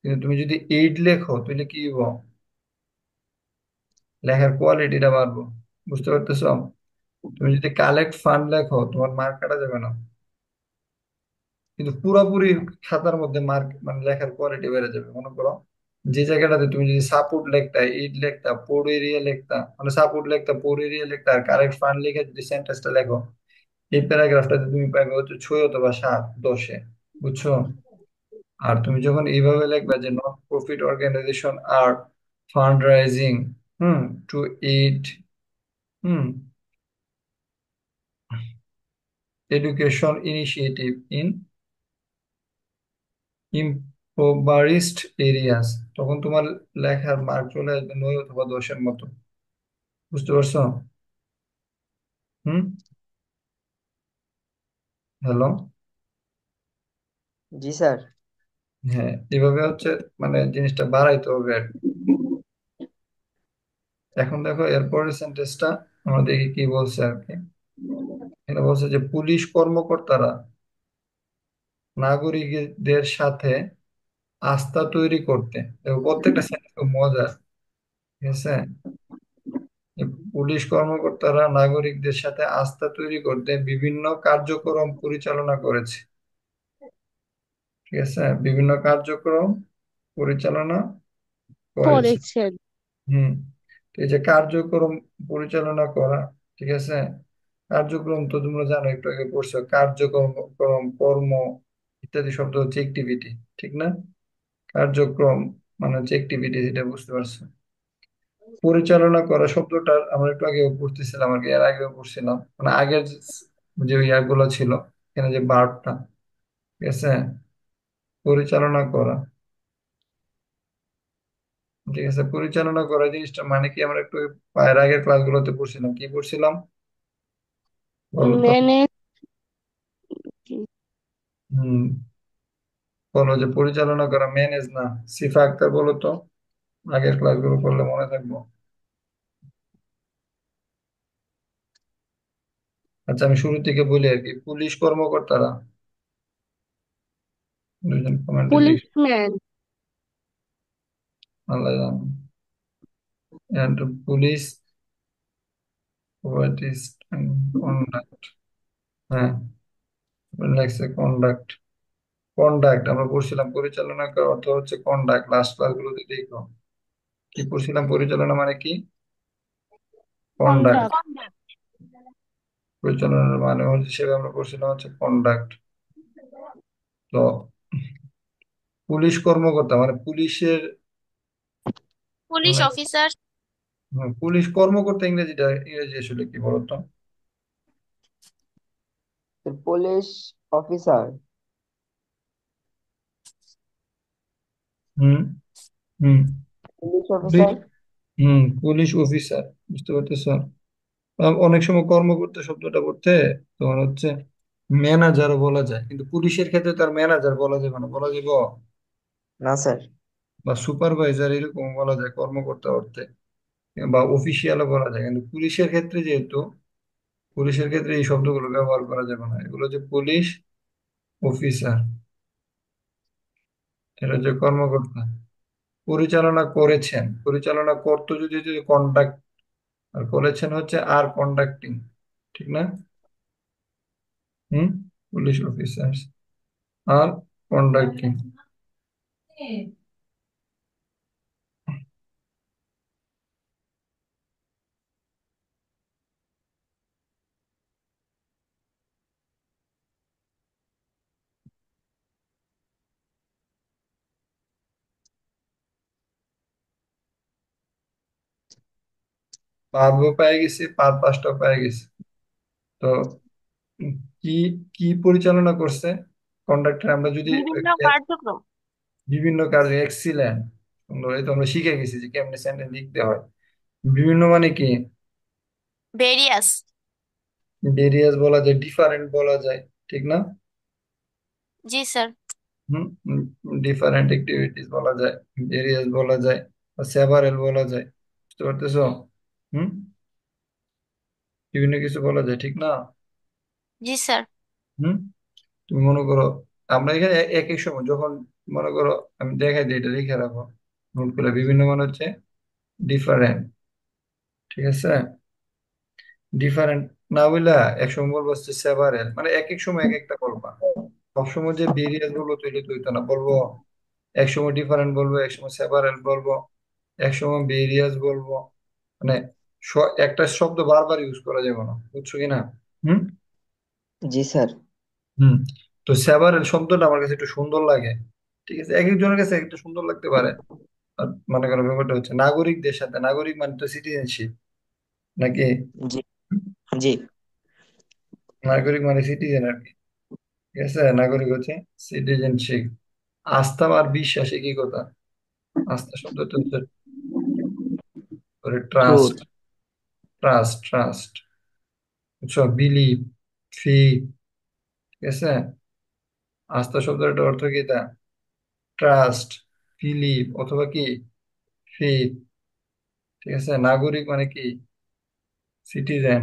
A: কিন্তু তুমি যদি এইড লেখো তাহলে কি হবো? লেখার কোয়ালিটিটা বাড়বো, বুঝতে পারতেছো? তুমি যদি কালেক্ট ফান্ড লেখো তোমার মার্ক কাটা যাবে না, কিন্তু পুরোপুরি খাতার মধ্যে মার্ক, মানে লেখার কোয়ালিটি বেড়ে যাবে। মনে করো যে জায়গাটাতে তুমি যদি সাপোর্ট লিখতা, এইড লিখতা, পোর এরিয়া লিখতা, মানে সাপোর্ট লিখতা, পোর এরিয়া লিখতা, আর কারেক্ট ফান্ড লিখে যদি সেন্টেন্সটা লেখো, এই প্যারাগ্রাফটাতে তুমি পাবে হচ্ছে 6 অথবা 7 10-এ, বুঝছো? আর তুমি যখন এইভাবে লিখবে যে নন প্রফিট অর্গানাইজেশন আর fund raising, hmm, to aid, hmm, education initiative in impoverished areas, তখন তোমার লেখার মার্ক চলে আসবে 9 অথবা 10-এর মতো, বুঝতে পারছো? হুম, হ্যালো,
C: জি স্যার।
A: হ্যাঁ, এভাবে হচ্ছে মানে জিনিসটা বাড়াইতে হবে আর কি। এখন দেখো এরপরের সেন্টেন্সটা আমরা দেখি কি বলছে আর কি। এখানে বলছে যে পুলিশ কর্মকর্তারা নাগরিকদের সাথে আস্থা তৈরি করতে, দেখো প্রত্যেকটা সেন্টেন্স খুব মজা, ঠিক আছে। যে পুলিশ কর্মকর্তারা নাগরিকদের সাথে আস্থা তৈরি করতে বিভিন্ন কার্যক্রম পরিচালনা করেছে, ঠিক আছে, বিভিন্ন কার্যক্রম পরিচালনা করেছে।
B: করেছেন।
A: হুম। তো এই যে কার্যক্রম পরিচালনা করা, ঠিক আছে, কার্যক্রম তো তোমরা জানো, একটু আগে পড়ছো, কার্যক্রম, কর্ম ইত্যাদি শব্দ হচ্ছে অ্যাক্টিভিটি, ঠিক না? কার্যক্রম মানে হচ্ছে অ্যাক্টিভিটি, এটা বুঝতে পারছো। পরিচালনা করা শব্দটার আমরা একটু আগেও পড়তেছিলাম আর কি, এর আগেও পড়ছিলাম, মানে আগের যে ইয়াগুলো ছিল, এখানে যে বার্বটা, ঠিক আছে, পরিচালনা করা, ঠিক আছে, পরিচালনা করা জিনিসটা মানে কি, আমরা একটু এর আগের ক্লাসগুলোতে পড়ছিলাম, কি পড়ছিলাম বলতো?
B: ম্যানেজ।
A: হম, বলো যে পরিচালনা করা, ম্যানেজ না। সিফা আক্তার বলো তো, আগের ক্লাসগুলো করলে মনে থাকবো। আচ্ছা আমি শুরু থেকে বলি আর কি, পুলিশ কর্মকর্তারা, দুজন কমেন্টে লিখ,
B: পুলিশম্যান।
A: আল্লাহ জানে। And পুলিশ কন্ডাক্ট, হ্যাঁ, লেখছে কন্ডাক্ট। কন্ডাক্ট আমরা পড়ছিলাম, পরিচালনা করার অর্থ হচ্ছে কন্ডাক্ট, লাস্ট ক্লাসগুলোতে দেখো কি পড়ছিলাম, পরিচালনা মানে কি, কন্ডাক্ট।
B: কন্ডাক্ট।
A: পরিচালনার মানে হিসেবে আমরা পড়ছিলাম হচ্ছে কন্ডাক্ট। তো পুলিশ কর্মকর্তা মানে পুলিশের,
E: পুলিশ
A: মানে
E: অফিসার।
A: পুলিশ কর্মকর্তা ইংরেজিটা, ইংরেজি আসলে কি বলতো?
C: Police officer.
A: Hmm, hmm,
C: police
A: police,
C: officer.
A: Police officer, বুঝতে পারতেছ? অনেক সময় কর্মকর্তা শব্দটা পড়তে তোমার হচ্ছে ম্যানেজারও বলা যায়, কিন্তু পুলিশের ক্ষেত্রে তার ম্যানেজার বলা যাবে না, বলা যাবে
C: না স্যার।
A: বা সুপারভাইজার এরকম বলা যায় কর্মকর্তা অর্থে, বা অফিসিয়ালও বলা যায়, কিন্তু পুলিশের ক্ষেত্রে যেহেতু, পুলিশের ক্ষেত্রে এই শব্দগুলো ব্যবহার করা যাবে না, এগুলো যে পুলিশ অফিসার, এটা যে কর্মকর্তা। পরিচালনা করেছেন, পরিচালনা করতো যদি যদি কন্ডাক্ট, আর করেছেন হচ্ছে আর কন্ডাক্টিং, ঠিক না? হুম, পুলিশ অফিসার আর কন্ডাক্টিং। পারবো পেয়ে গেছি, পার পাঁচটা পেয়ে গেছি। তো উম, কি কি পরিচালনা করছে কন্ডাক্টর, আমরা যদি
E: বিভিন্ন কার্যক্রম।
A: বিভিন্ন কাজে এক্সিলেন্ট, সুন্দর, এই তো আমরা শিখে গেছি যে কেমনে সেন্টেন্স লিখতে হয়। বিভিন্ন মানে কি,
E: ভেরিয়াস।
A: ভেরিয়াস বলা যায়, ডিফারেন্ট বলা যায়, ঠিক না?
E: জি স্যার।
A: হুম, ডিফারেন্ট অ্যাক্টিভিটিস বলা যায়, ভেরিয়াস বলা যায়, বা সেভারেল বলা যায়, বুঝতে পারতেছো? হুম, বিভিন্ন কিছু বলা যায়, ঠিক না?
E: জি স্যার।
A: হুম, তুমি মনে করো, আমরা এখানে এক এক সময় যখন, মনে করো আমি দেখাই দিই, এটা লিখে রাখো নোট করে, বিভিন্ন মানে হচ্ছে ডিফারেন্ট, ঠিক আছে, ডিফারেন্ট না বললা এক সময় বলবো হচ্ছে সেভারেল, মানে এক এক সময় এক একটা বলবা, সবসময় যে ভেরিয়াস বলবো তৈরি তো হইতো না, বলবো এক সময় ডিফারেন্ট বলবো, এক সময় সেভারেল বলবো, এক সময় ভেরিয়াস বলবো, মানে একটা শব্দ বারবার ইউজ করা যাবে না, বুঝছো কিনা? হুম,
C: জি স্যার।
A: হুম। তো সেভারেল শব্দটা আমার কাছে একটু সুন্দর লাগে, ঠিক আছে, এক একজনের কাছে একটু সুন্দর লাগতে পারে। আর মনে করো ব্যাপারটা হচ্ছে নাগরিকদের সাথে, নাগরিক মানে তো সিটিজেনশিপ নাকি,
C: জি। জি।
A: নাগরিক মানে সিটিজেন আর কি, ঠিক আছে, নাগরিক হচ্ছে সিটিজেনশিপ। আস্থা আর বিশ্বাস একই কথা, আস্থা শব্দটা হচ্ছে
C: ট্রুথ।
A: ট্রাস্ট, ট্রাস্ট, বুঝছো, বিলিভ, ফেথ, ঠিক আছে, আস্থা শব্দটার অর্থ কি তা, ট্রাস্ট, বিলিভ অথবা কি ফেথ, ঠিক আছে, নাগরিক মানে কি, সিটিজেন,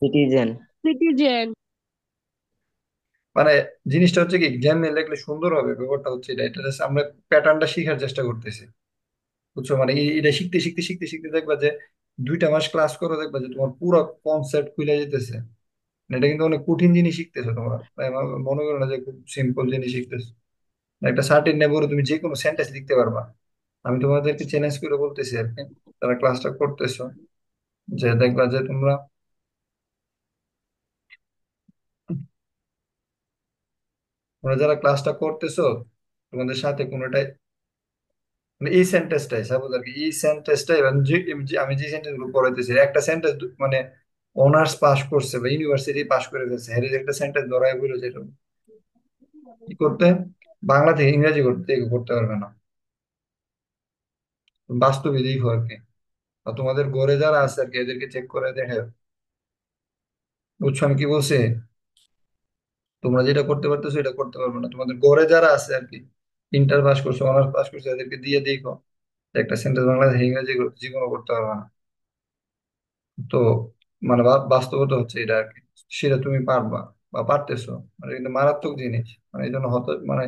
C: সিটিজেন।
B: সিটিজেন।
A: মানে জিনিসটা হচ্ছে কি, জ্ঞানে লিখলে সুন্দর হবে, ব্যাপারটা হচ্ছে এটা এটা just আমরা প্যাটার্নটা শিখার চেষ্টা করতেছি, বুঝছো? মানে এটা শিখতে শিখতে শিখতে শিখতে দেখবা যে 2টা মাস ক্লাস করো, দেখবা যে তোমার পুরো কনসেপ্ট খুলে যেতেছে। মানে এটা কিন্তু অনেক কঠিন জিনিস শিখতেছো তোমরা, তাই আমার মনে করো না যে খুব সিম্পল জিনিস শিখতেছো। একটা সার্টেন নেবরে তুমি যে কোনো সেন্টেন্স লিখতে পারবা। আমি তোমাদেরকে চ্যালেঞ্জ করে বলতেছি আর কি, তারা ক্লাসটা করতেছো, যে দেখবা যে তোমরা যারা ক্লাসটা করতেছো, তোমাদের সাথে কোনোটাই মানে এই সেন্টেন্সটাই সাপোজ আর কি, এই সেন্টেন্সটাই আমি যে সেন্টেন্স গুলো পড়াইতেছি, একটা সেন্টেন্স মানে অনার্স পাস করছে বা ইউনিভার্সিটি পাস করে ফেলছে, হ্যাঁ একটা সেন্টেন্স ধরাই বলে যেটা কি করতে, বাংলা থেকে ইংরেজি করতে করতে পারবে না, বাস্তবে দেখো আর কি। আর তোমাদের ঘরে যারা আছে আর কি, এদেরকে চেক করে দেখে, বুঝছো আমি কি বলছি? তোমরা যেটা করতে পারতেছো এটা করতে পারবে না, তোমাদের ঘরে যারা আছে আর কি, ইন্টার পাস করছে অনার্স পাস করছে, এদেরকে দিয়ে দেখো যে একটা সেন্টেন্স বাংলা থেকে ইংরেজি জীবনও করতে পারবে না। তো মানে বাস্তবতা হচ্ছে এটা আর কি, সেটা তুমি পারবা বা পারতেছো, মানে কিন্তু মারাত্মক জিনিস। মানে এই জন্য মানে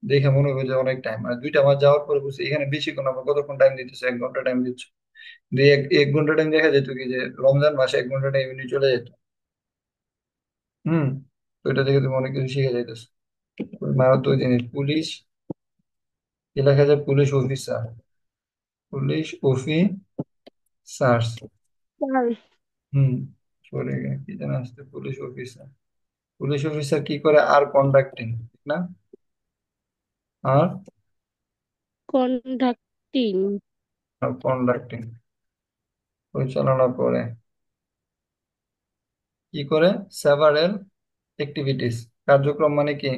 A: দেখে মনে হবে যে অনেক টাইম, মানে 2টা মাস যাওয়ার পরে বুঝছি এখানে বেশিক্ষণ আমরা কতক্ষণ টাইম দিতেছি, 1 ঘন্টা টাইম দিচ্ছ। দিয়ে এক ঘন্টা টাইম দেখা যেত কি যে রমজান মাসে 1 ঘন্টা টাইম এমনি চলে যেত। হুম। তো এটা থেকে তুমি অনেক কিছু শিখে যাইতেছো। মারাত্মক জিনিস পুলিশ, কি লেখা যায়, police officer, police officers.
B: Sir.
A: Hmm. সরে কি যেন আসতে, পুলিশ অফিসার, পুলিশ অফিসার কি করে, আর কন্ডাক্টিং, ঠিক না? আর
B: কন্ডাক্টিং।
A: কন্ডাক্টিং পরিচালনা করে, কি করে, সেভারেল অ্যাক্টিভিটিস, কার্যক্রম মানে কি,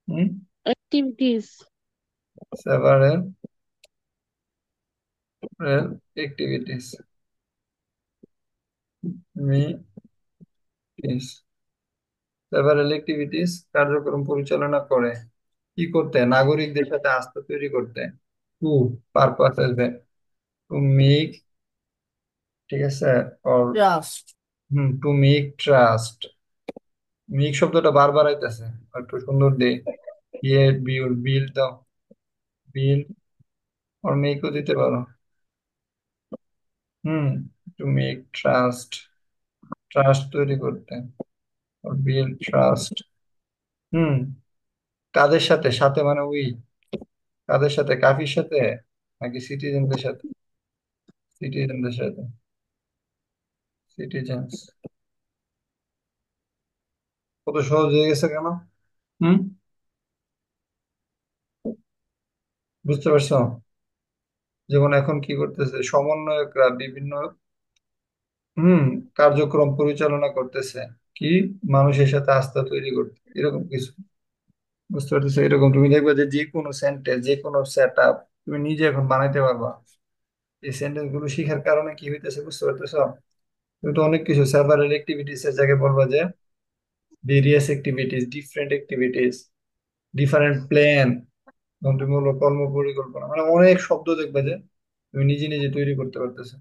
A: hmm,
B: activities.
A: Several activities, several activities কার্যক্রম পরিচালনা করে, কি করতে, নাগরিকদের সাথে আস্থা তৈরি করতে, টু পারপাস টু মেক, ঠিক আছে, or
D: trust.
A: To make trust, make শব্দটা বারবার আইতেছে, একটু সুন্দর দে, ক্রিয়েট বিল্ড, বিল্ড দাও, বিল্ড আর মেকও দিতে পারো। হুম। টু মেক ট্রাস্ট, ট্রাস্ট তৈরি করতে, বিল্ড ট্রাস্ট। হুম। কাদের সাথে, সাথে মানে উই, কাদের সাথে, কাফির সাথে নাকি সিটিজেনদের সাথে, সিটিজেনদের সাথে, সিটিজেন্স। কত সহজ হয়ে গেছে কেন? হুম। বুঝতে পারছো? যেমন এখন কি করতেছে সমন্বয়করা বিভিন্ন হুম কার্যক্রম পরিচালনা করতেছে, কি, মানুষের সাথে আস্থা তৈরি করতে, এরকম কিছু। বুঝতে পারতেছো? এরকম তুমি দেখবে যে যে কোনো সেন্টেন্স, যে কোনো সেট আপ তুমি নিজে এখন বানাইতে পারবা। এই সেন্টেন্স গুলো শিখার কারণে কি হইতেছে, বুঝতে পারতেছো? তুমি তো অনেক কিছু সেভারাল অ্যাক্টিভিটিস এর জায়গায় বলবা যে various activities, different activities, different plan, তখন তুমি বলবো কর্ম পরিকল্পনা, মানে অনেক শব্দ দেখবে যে তুমি নিজে নিজে তৈরি করতে পারতেছো।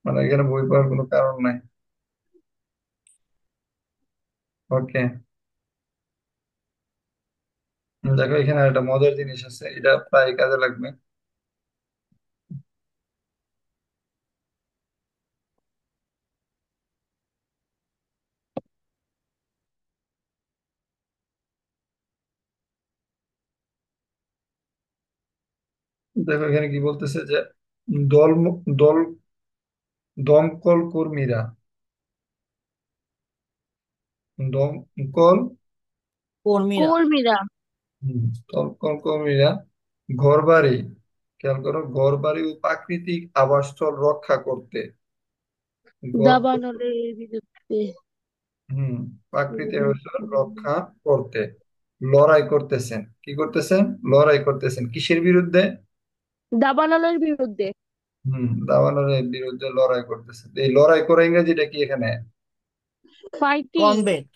A: মানে এখানে বই পড়ার কোনো কারণ নাই। ওকে। দেখো এখানে একটা মজার জিনিস আছে, এটা প্রায় কাজে লাগবে। দেখো এখানে কি বলতেছে যে দল দল দমকল কর্মীরা, দমকল
D: কর্মীরা।
B: কর্মীরা।
A: দমকল কর্মীরা ঘর বাড়ি, খেয়াল করো, ঘর বাড়ি ও প্রাকৃতিক আবাসস্থল রক্ষা করতে, ঘর
B: দাবানলের বিরুদ্ধে।
A: হম প্রাকৃতিক আবাসস্থল রক্ষা করতে লড়াই করতেছেন, কি করতেছেন, লড়াই করতেছেন কিসের বিরুদ্ধে,
B: দাবানলের বিরুদ্ধে।
A: দাবানলের বিরুদ্ধে লড়াই করতেছেন। এই লড়াই করে ইংরেজিটা কি এখানে,
B: ফাইটিং।
D: কমবেট।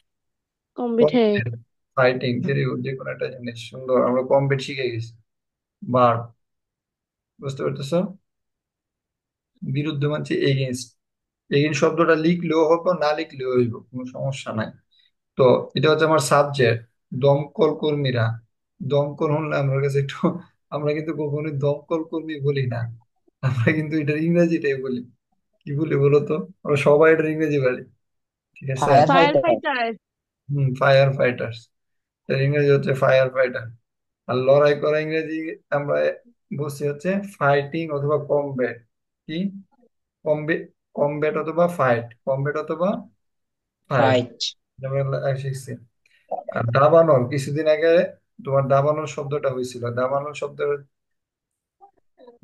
B: কমবেট, হ্যাঁ।
A: ফাইটিং। ভেরি গুড, যে কোনো একটা জিনিস সুন্দর, আমরা কমবেট শিখে গেছি। বার, বুঝতে পারতেছো? বিরুদ্ধে মানছে এগেনস্ট, এগেইন শব্দটা লিখলেও হইব, না লিখলেও হইব, কোনো সমস্যা নাই। তো এটা হচ্ছে আমার সাবজেক্ট, দমকল কর্মীরা। দমকল শুনলে আমার কাছে একটু, আমরা কিন্তু কখনোই দমকল কর্মী বলি না, আমরা কিন্তু এটার ইংরেজিটাই বলি। কি বলি বলো তো? আমরা সবাই এটার ইংরেজি বলি, ঠিক আছে?
C: Fire
B: fire
C: fighter.
B: Fighter.
A: Fire fighters, এর ইংরেজি হচ্ছে ফায়ার ফাইটার। আর লড়াই করা ইংরেজি আমরা বলছি হচ্ছে ফাইটিং অথবা কমব্যাট। কি? কমবে কমব্যাট অথবা ফাইট, কমব্যাট অথবা ফাইট,
C: ফাইট।
A: আমরা শিখছি। আর দাবানল, কিছুদিন আগে তোমার দাবানল শব্দটা হয়েছিল, দাবানল শব্দ।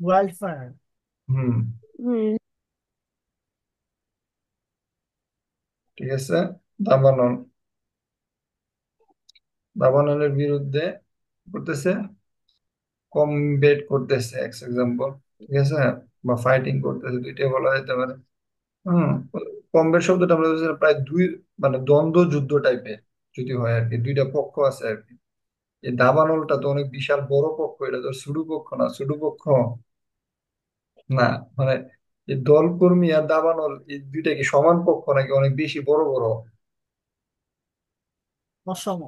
D: Wild fire.
A: Hmm,
B: hmm.
A: ঠিক আছে। দাবানল, দাবানলের বিরুদ্ধে করতেছে, কমবেট করতেছে এক্সাম্পল, ঠিক আছে, বা ফাইটিং করতেছে, দুইটাই বলা যেতে পারে। হম, কমবেট শব্দটা আমরা বুঝি প্রায় দুই, মানে দ্বন্দ্ব যুদ্ধ টাইপের যদি হয় আর কি, দুইটা পক্ষ আছে আর কি। এই দাবানলটা তো অনেক বিশাল বড় পক্ষ, এটা তো ছোট পক্ষ না, ছোট পক্ষ না, মানে এই দলকর্মী আর দাবানল এই দুইটা কি সমান পক্ষ নাকি অনেক বেশি বড় বড়?
D: অসম।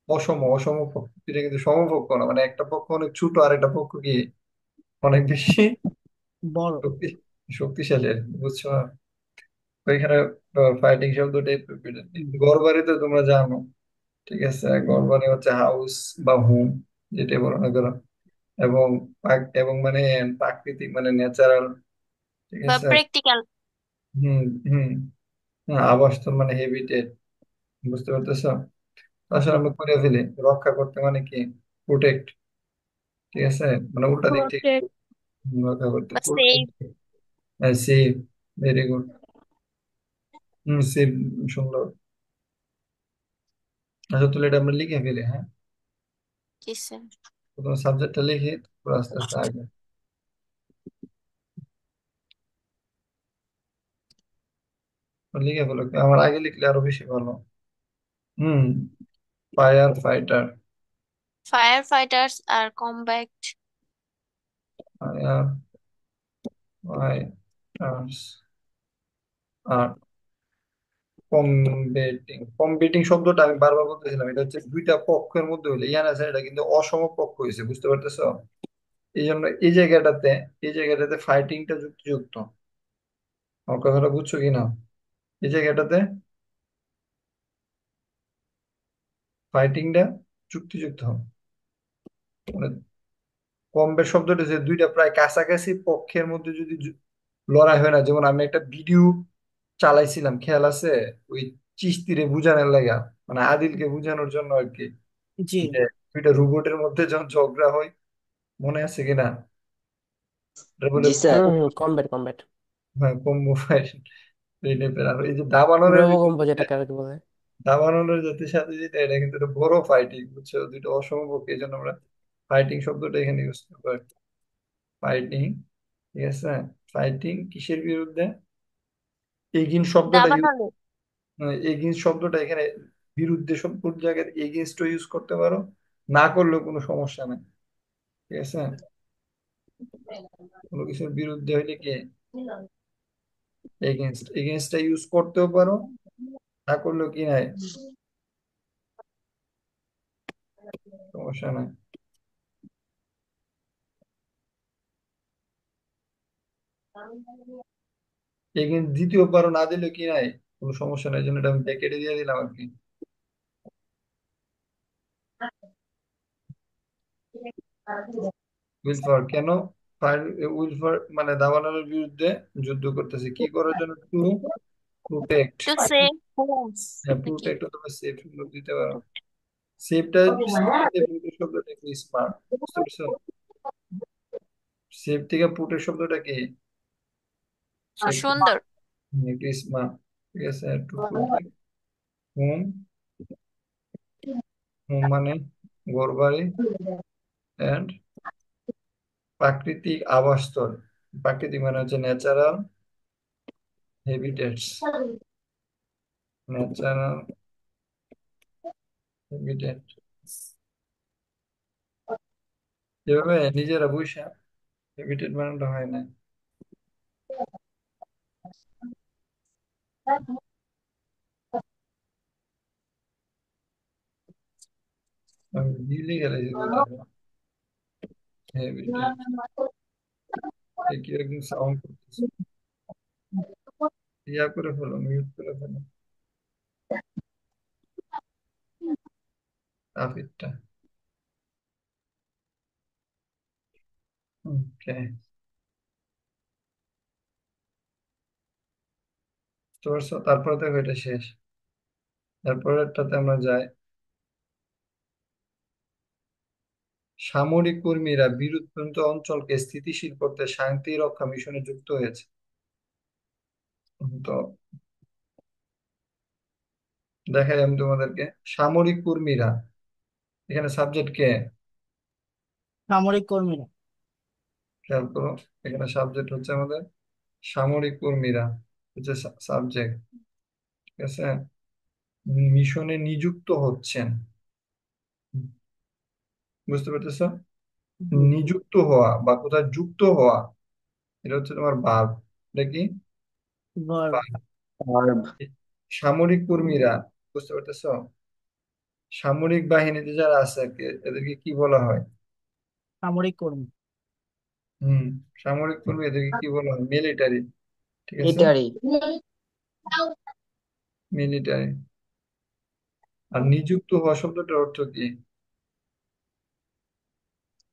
A: অসম, অসম পক্ষ, এটা কিন্তু সমপক্ষ না, মানে একটা পক্ষ অনেক ছোট আর একটা পক্ষ কি অনেক বেশি
D: বড়।
A: শক্তি, শক্তিশালী আর কি, বুঝছো? ওইখানে ফাইটিং শব্দটাই প্রিপেয়ার।
D: হুম।
A: ঘরবাড়ি তো তোমরা জানো, ঠিক আছে, ঘরবাড়ি হচ্ছে হাউস বা হোম, যেটাই বলো না কেন। এবং এবং মানে প্রাকৃতিক মানে ন্যাচারাল, ঠিক
E: বা
A: আছে।
E: প্র্যাকটিক্যাল।
A: হুম, হুম। হ্যাঁ, আবাসস্থল মানে হেবিটেট, বুঝতে পারতেছো? আসলে আমরা করে ফেলি, রক্ষা করতে মানে কি, প্রোটেক্ট, ঠিক আছে, মানে উল্টা দিক থেকে
B: প্রোটেক্ট।
A: রক্ষা করতে,
E: বা save.
A: Protect. Save, very good. Hmm, save, সুন্দর। আচ্ছা, তাহলে এটা আমরা লিখে ফেলি, হ্যাঁ।
E: জি স্যার।
A: প্রথমে সাবজেক্টটা লিখি, তারপর আস্তে আস্তে আগে লিখে ফেলো, আমার আগে লিখলে আরো বেশি ভালো। হুম, fire fighter,
E: fire fighters are combat.
A: Fire fighters are combating. Combating শব্দটা আমি বারবার বলতেছিলাম, এটা হচ্ছে দুইটা পক্ষের মধ্যে হইলে ইয়ান আছে, এটা কিন্তু অসম পক্ষ হয়েছে, বুঝতে পারতেছো? এই জন্য এই জায়গাটাতে ফাইটিংটা যুক্তিযুক্ত। আমার কথাটা বুঝছো কি না? এই জায়গাটাতে ফাইটিংটা যুক্তিযুক্ত, মানে কমবেট শব্দটা যে দুইটা প্রায় কাছাকাছি পক্ষের মধ্যে যদি লড়াই হয় না, যেমন আমি একটা ভিডিও চালাইছিলাম, খেয়াল আছে? ওই চিস্তিরে বুঝানোর লাগা, মানে আদিলকে বুঝানোর জন্য আর কি,
D: জি।
A: যে দুইটা রোবটের মধ্যে যখন ঝগড়া হয়, মনে আছে কিনা? এটা বলে,
C: জি স্যার।
F: Combat combat.
A: হ্যাঁ, কম্বো ফাইট, এই টাইপের। আর এই যে দাবানলের
F: রোবো কম্বো যেটাকে আর কি বলে।
A: দাবানলের জাতির সাথে যেটা, এটা কিন্তু একটা বড় ফাইটিং, বুঝছো, দুইটা অসমকক্ষ, এই জন্য আমরা ফাইটিং শব্দটা এখানে ইউজ করি, ফাইটিং, ঠিক আছে। ফাইটিং কিসের বিরুদ্ধে? এগিন শব্দটা ইউজ,
E: দাবানলে।
A: এগেইনস্ট শব্দটা এখানে বিরুদ্ধে শব্দ জায়গায় এগেইনস্ট ইউজ করতে পারো, না করলেও কোনো সমস্যা নাই, ঠিক আছে। কোনো কিছুর বিরুদ্ধে হইলে কি এগেইনস্ট, এগেইনস্টটা ইউজ করতেও পারো, না করলেও কি নাই, সমস্যা নাই। এগেইনস্ট দিতেও পারো, না দিলেও কি নাই, কোনো সমস্যা নাই, এই জন্য এটা আমি ব্র্যাকেটে দিয়ে দিলাম আর কি। উইল ফর কেন? ফায়ার, উইল ফর মানে দাবানলের বিরুদ্ধে যুদ্ধ করতেছে কি করার জন্য? To protect.
E: To save homes
A: হ্যাঁ,
E: নাকি?
A: প্রোটেক্ট অথবা সেফ দিতে পারো। সেফটা, সেফ শব্দটা একটু স্মার্ট, বুঝতে পারছো? সেফ থেকে পুটের শব্দটা কি একটু,
E: সুন্দর।
A: একটু স্মার্ট, ঠিক আছে। টু প্রোটেক্ট হোম, হোম মানে ঘর বাড়ি, এন্ড প্রাকৃতিক আবাসস্থল। প্রাকৃতিক মানে হচ্ছে ন্যাচারাল হ্যাবিটেটস, ন্যাচারাল হ্যাবিটেট। এভাবে নিজেরা বুঝা হ্যাবিটেট বানানো হয় না। আমি ভুলে গেছি বলতে। হ্যাবিটেট, কি একদম সাউন্ড করতেছে। ইয়া করে ফেলো, মিউট করে ফেলো ট্রাফিকটা। ওকে, বুঝতে পারছো? তারপরে দেখো এটা শেষ। তারপরেরটাতে আমরা যাই। সামরিক কর্মীরা বিরোধপূর্ণ অঞ্চলকে স্থিতিশীল করতে শান্তি রক্ষা মিশনে যুক্ত হয়েছে। তো দেখাই আমি তোমাদেরকে। সামরিক কর্মীরা, এখানে সাবজেক্ট কে?
D: সামরিক কর্মীরা।
A: খেয়াল করো, এখানে সাবজেক্ট হচ্ছে আমাদের সামরিক কর্মীরা, হচ্ছে সাবজেক্ট। ঠিক আছে, মিশনে নিযুক্ত হচ্ছেন। বুঝতে পারতেছো? নিযুক্ত হওয়া বা কোথায় যুক্ত হওয়া, এটা হচ্ছে তোমার ভার্ব। এটা কি?
D: ভার্ব।
A: verb।
C: ভার্ব।
A: সামরিক কর্মীরা, বুঝতে পারতেছো? সামরিক বাহিনীতে যারা আছে আর কি, এদেরকে কি বলা হয়?
D: সামরিক কর্মী।
A: হম, সামরিক কর্মী, এদেরকে কি বলা হয়? মিলিটারি। ঠিক আছে,
C: মিলিটারি।
A: মিলিটারি। আর নিযুক্ত হওয়া শব্দটার অর্থ কি?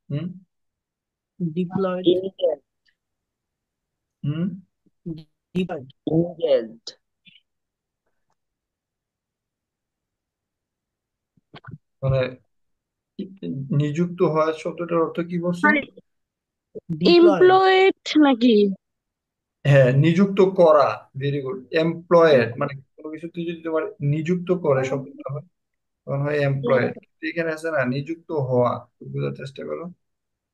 A: হুম
D: ডিপ্লয়েড।
C: ইনগেজ।
A: হুম
D: ডিপ্লয়েড।
C: ইনগেজড।
A: মানে নিযুক্ত হওয়া শব্দটার অর্থ কি বলছো?
B: মানে
D: ডিপ্লয়েড।
B: এমপ্লয়েড নাকি?
A: হ্যাঁ, নিযুক্ত করা। Very good. এমপ্লয়েড মানে কোনো কিছুতে যদি তোমার নিযুক্ত করে শব্দটা হয়, তখন হয় এমপ্লয়েড। এখানে আছে না নিযুক্ত হওয়া, একটু বোঝার চেষ্টা করো।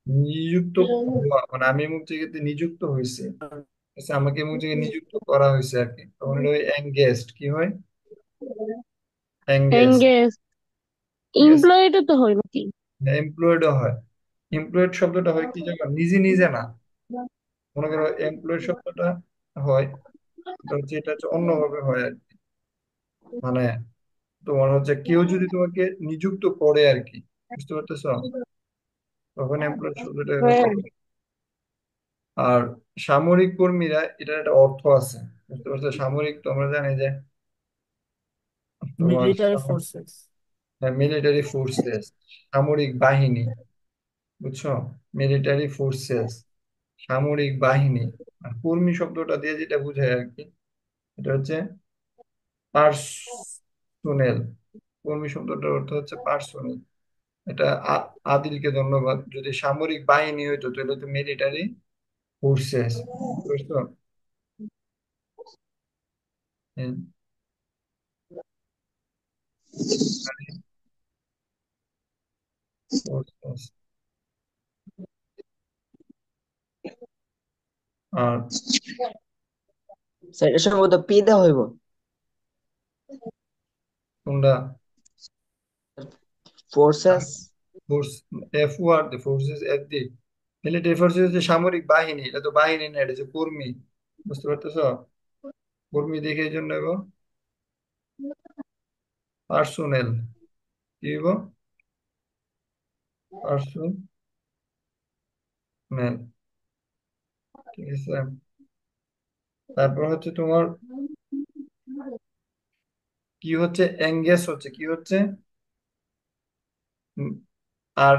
A: নিযুক্ত হওয়া মানে আমি এমন জায়গাতে নিযুক্ত হয়েছে, আচ্ছা, আমাকে এমন জায়গায় নিযুক্ত করা হয়েছে আর কি, তখন এটা হয় এঙ্গেজড। কি হয়? এঙ্গেজড।
B: এঙ্গেজ।
A: ঠিক আছে,
B: এমপ্লয়েডও তো হয় নাকি?
A: এমপ্লয়েডও হয়। এমপ্লয়েড শব্দটা হয় কি জানো, নিজে নিজে না। মনে করো এমপ্লয়েড শব্দটা হয়, এটা হচ্ছে, এটা হচ্ছে অন্যভাবে হয় আর কি। মানে তোমার হচ্ছে কেউ যদি তোমাকে নিযুক্ত করে আর কি, বুঝতে পারতেছো? তখন এমপ্লয়েড শব্দটা এভাবে
B: হ্যাঁ।
A: হয়। আর সামরিক কর্মীরা, এটার একটা অর্থ আছে, বুঝতে পারছো? সামরিক তো আমরা জানি যে তোমার
D: মিলিটারি ফোর্সেস।
A: মিলিটারি ফোর্সেস, সামরিক বাহিনী। বুঝছো? মিলিটারি ফোর্সেস, সামরিক বাহিনী। আর কর্মী শব্দটা দিয়ে যেটা বোঝায় আর কি, এটা হচ্ছে পার্সোনেল। কর্মী শব্দটার অর্থ হচ্ছে পার্সোনেল। এটা আদিলকে ধন্যবাদ। যদি সামরিক বাহিনী হইতো তাহলে তো মিলিটারি ফোর্সেস। বুঝছো? ফোর্সেস। আর
C: স্যার এর সম্ভবত পি দেওয়া হইব।
A: তোমরা
C: ফোর্সেস।
A: ফোর্স, এফ আর দি ফোর্সেস এফ দি। মিলিটারি ফোর্সেস হচ্ছে সামরিক বাহিনী, এটা তো বাহিনী না, এটা হচ্ছে কর্মী। বুঝতে পারতেছো? কর্মী দেখে এই জন্য পার্সোনেল। কি হইব? পার্সোনেল। ঠিক আছে, তারপর হচ্ছে তোমার কি হচ্ছে, এঙ্গেজ হচ্ছে, কি হচ্ছে? উম, আর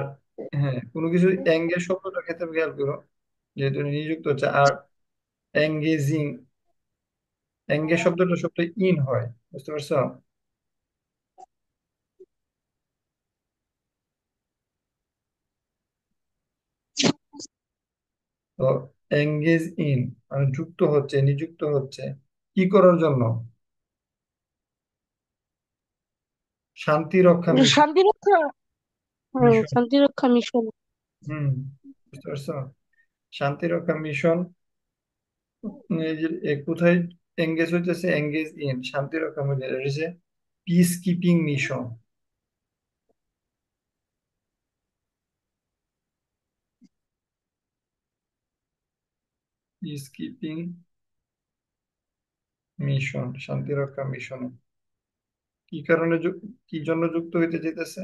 A: হ্যাঁ, কোনো কিছু এঙ্গেজ শব্দটা ক্ষেত্রে খেয়াল করো, যেহেতু নিযুক্ত হচ্ছে। আর এঙ্গেজিং, এঙ্গেজ শব্দটা সবটাই ইন হয়। বুঝতে পারছো? তো এঙ্গেজ ইন মানে যুক্ত হচ্ছে, নিযুক্ত হচ্ছে কি করার জন্য? শান্তি রক্ষা মিশন।
B: শান্তিরক্ষা। হুম,
A: মিশন।
B: শান্তিরক্ষা মিশন।
A: হুম, বুঝতে পারছো? শান্তি রক্ষা মিশন। এই যে কোথায় এঙ্গেজ হইতেছে? এঙ্গেজ ইন শান্তি রক্ষা মিশন, এটা হচ্ছে peace keeping mission. Peace keeping mission, শান্তিরক্ষা মিশনে কি কারণে কি জন্য যুক্ত হইতে যেতেছে?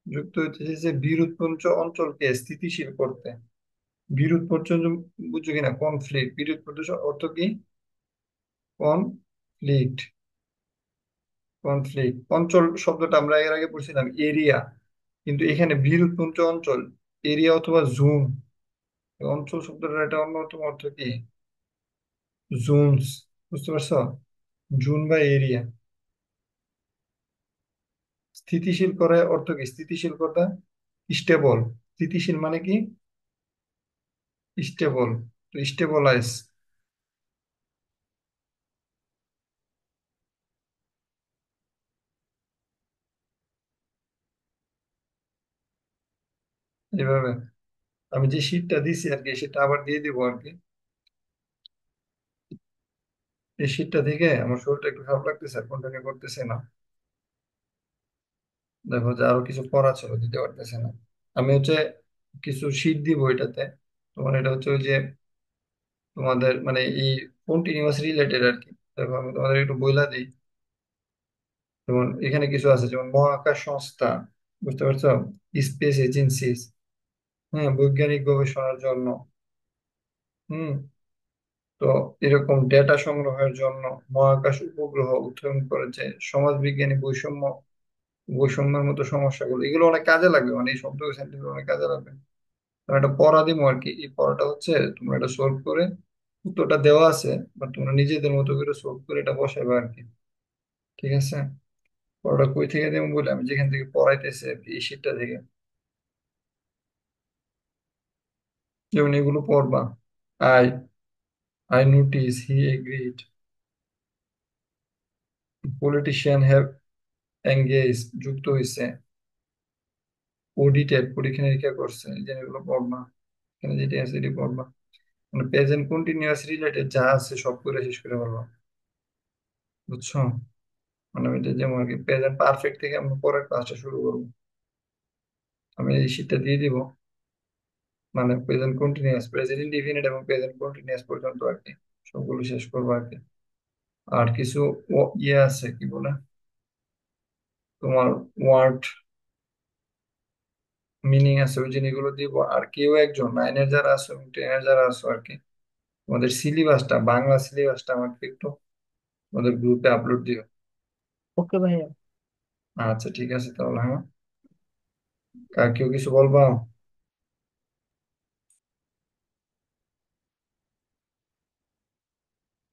A: যুক্ত হইতে যেতেছে বিরোধপূর্ণ অঞ্চলকে স্থিতিশীল করতে। বিরোধপূর্ণ, বুঝছো কিনা? কনফ্লিক্ট, বিরোধপূর্ণ অর্থ কি? কনফ্লিক্ট। কনফ্লিক্ট, অঞ্চল শব্দটা আমরা এর আগে পড়ছিলাম এরিয়া, কিন্তু এখানে বিরোধপূর্ণ অঞ্চল, এরিয়া অথবা জোন। অঞ্চল শব্দটার একটা অন্যতম অর্থ কি? জোনস, বুঝতে পারছো? জোন বা এরিয়া। স্থিতিশীল করে অর্থ কি? স্থিতিশীল করা, স্টেবল। স্থিতিশীল মানে কি? স্টেবল। তো স্টেবলাইজ, এভাবে। আমি যে শীটটা দিছি আর কি, সেটা আবার দিয়ে দিব আর কি। এই শীটটা থেকে আমার শরীরটা একটু খারাপ লাগতেছে, আর কন্টিনিউ করতেছে না। দেখো যে আরো কিছু পড়া ছিল, দিতে পারতেছে না। আমি হচ্ছে কিছু শীট দিব এটাতে। তোমার এটা হচ্ছে ওই যে তোমাদের মানে এই কন্টিনিউয়াস রিলেটেড আর কি। দেখো আমি তোমাদের একটু বইলা দিই। যেমন এখানে কিছু আছে, যেমন মহাকাশ সংস্থা, বুঝতে পারছো? স্পেস এজেন্সিস, হ্যাঁ, বৈজ্ঞানিক গবেষণার জন্য। হুম। তো এরকম ডেটা সংগ্রহের জন্য মহাকাশ উপগ্রহ উৎক্ষেপণ করেছে। সমাজবিজ্ঞানী বৈষম্যের মতো সমস্যাগুলো, এগুলো অনেক কাজে লাগবে, মানে এই শব্দ সেন্টেন্স অনেক কাজে লাগবে। তো একটা পড়া দিব আর কি। এই পড়াটা হচ্ছে তোমরা এটা সলভ করে, উত্তরটা দেওয়া আছে, বা তোমরা নিজেদের মতো করে সলভ করে এটা বসাবে আর কি। ঠিক আছে? পড়াটা কই থেকে দেবো বলে, আমি যেখান থেকে পড়াইতেছি আর কি, এই শীটটা থেকে। যেমন এগুলো পড়বা। I I notice he agreed, politician have engage, যুক্ত হয়েছে। অডিটেড, পরীক্ষা নিরীক্ষা করছে, এই যে এগুলো পড়বা। এখানে যেটা আছে এটি পড়বা। মানে প্রেজেন্ট কন্টিনিউয়াস রিলেটেড যা আছে সব করে শেষ করে বলবো, বুঝছো? মানে ওইটা যেমন আর কি, প্রেজেন্ট পারফেক্ট থেকে আমরা পরের ক্লাসটা শুরু করবো। আমি এই শীটটা দিয়ে দিব, মানে প্রেজেন্ট কন্টিনিউয়াস, প্রেজেন্ট ইনডিফিনিট এবং প্রেজেন্ট কন্টিনিউয়াস পর্যন্ত আর কি সবগুলো শেষ করবো আর কি। আর কিছু ইয়ে আছে কি বলে তোমার, ওয়ার্ড মিনিং আছে, ওই জিনিসগুলো দিব। আর কেউ একজন নাইনের যারা আছে এবং টেনের যারা আছে আর কি, তোমাদের সিলেবাসটা, বাংলা সিলেবাসটা আমাকে একটু তোমাদের গ্রুপে আপলোড দিও।
D: ওকে ভাইয়া।
A: আচ্ছা ঠিক আছে তাহলে, হ্যাঁ। আর কেউ কিছু বলবা?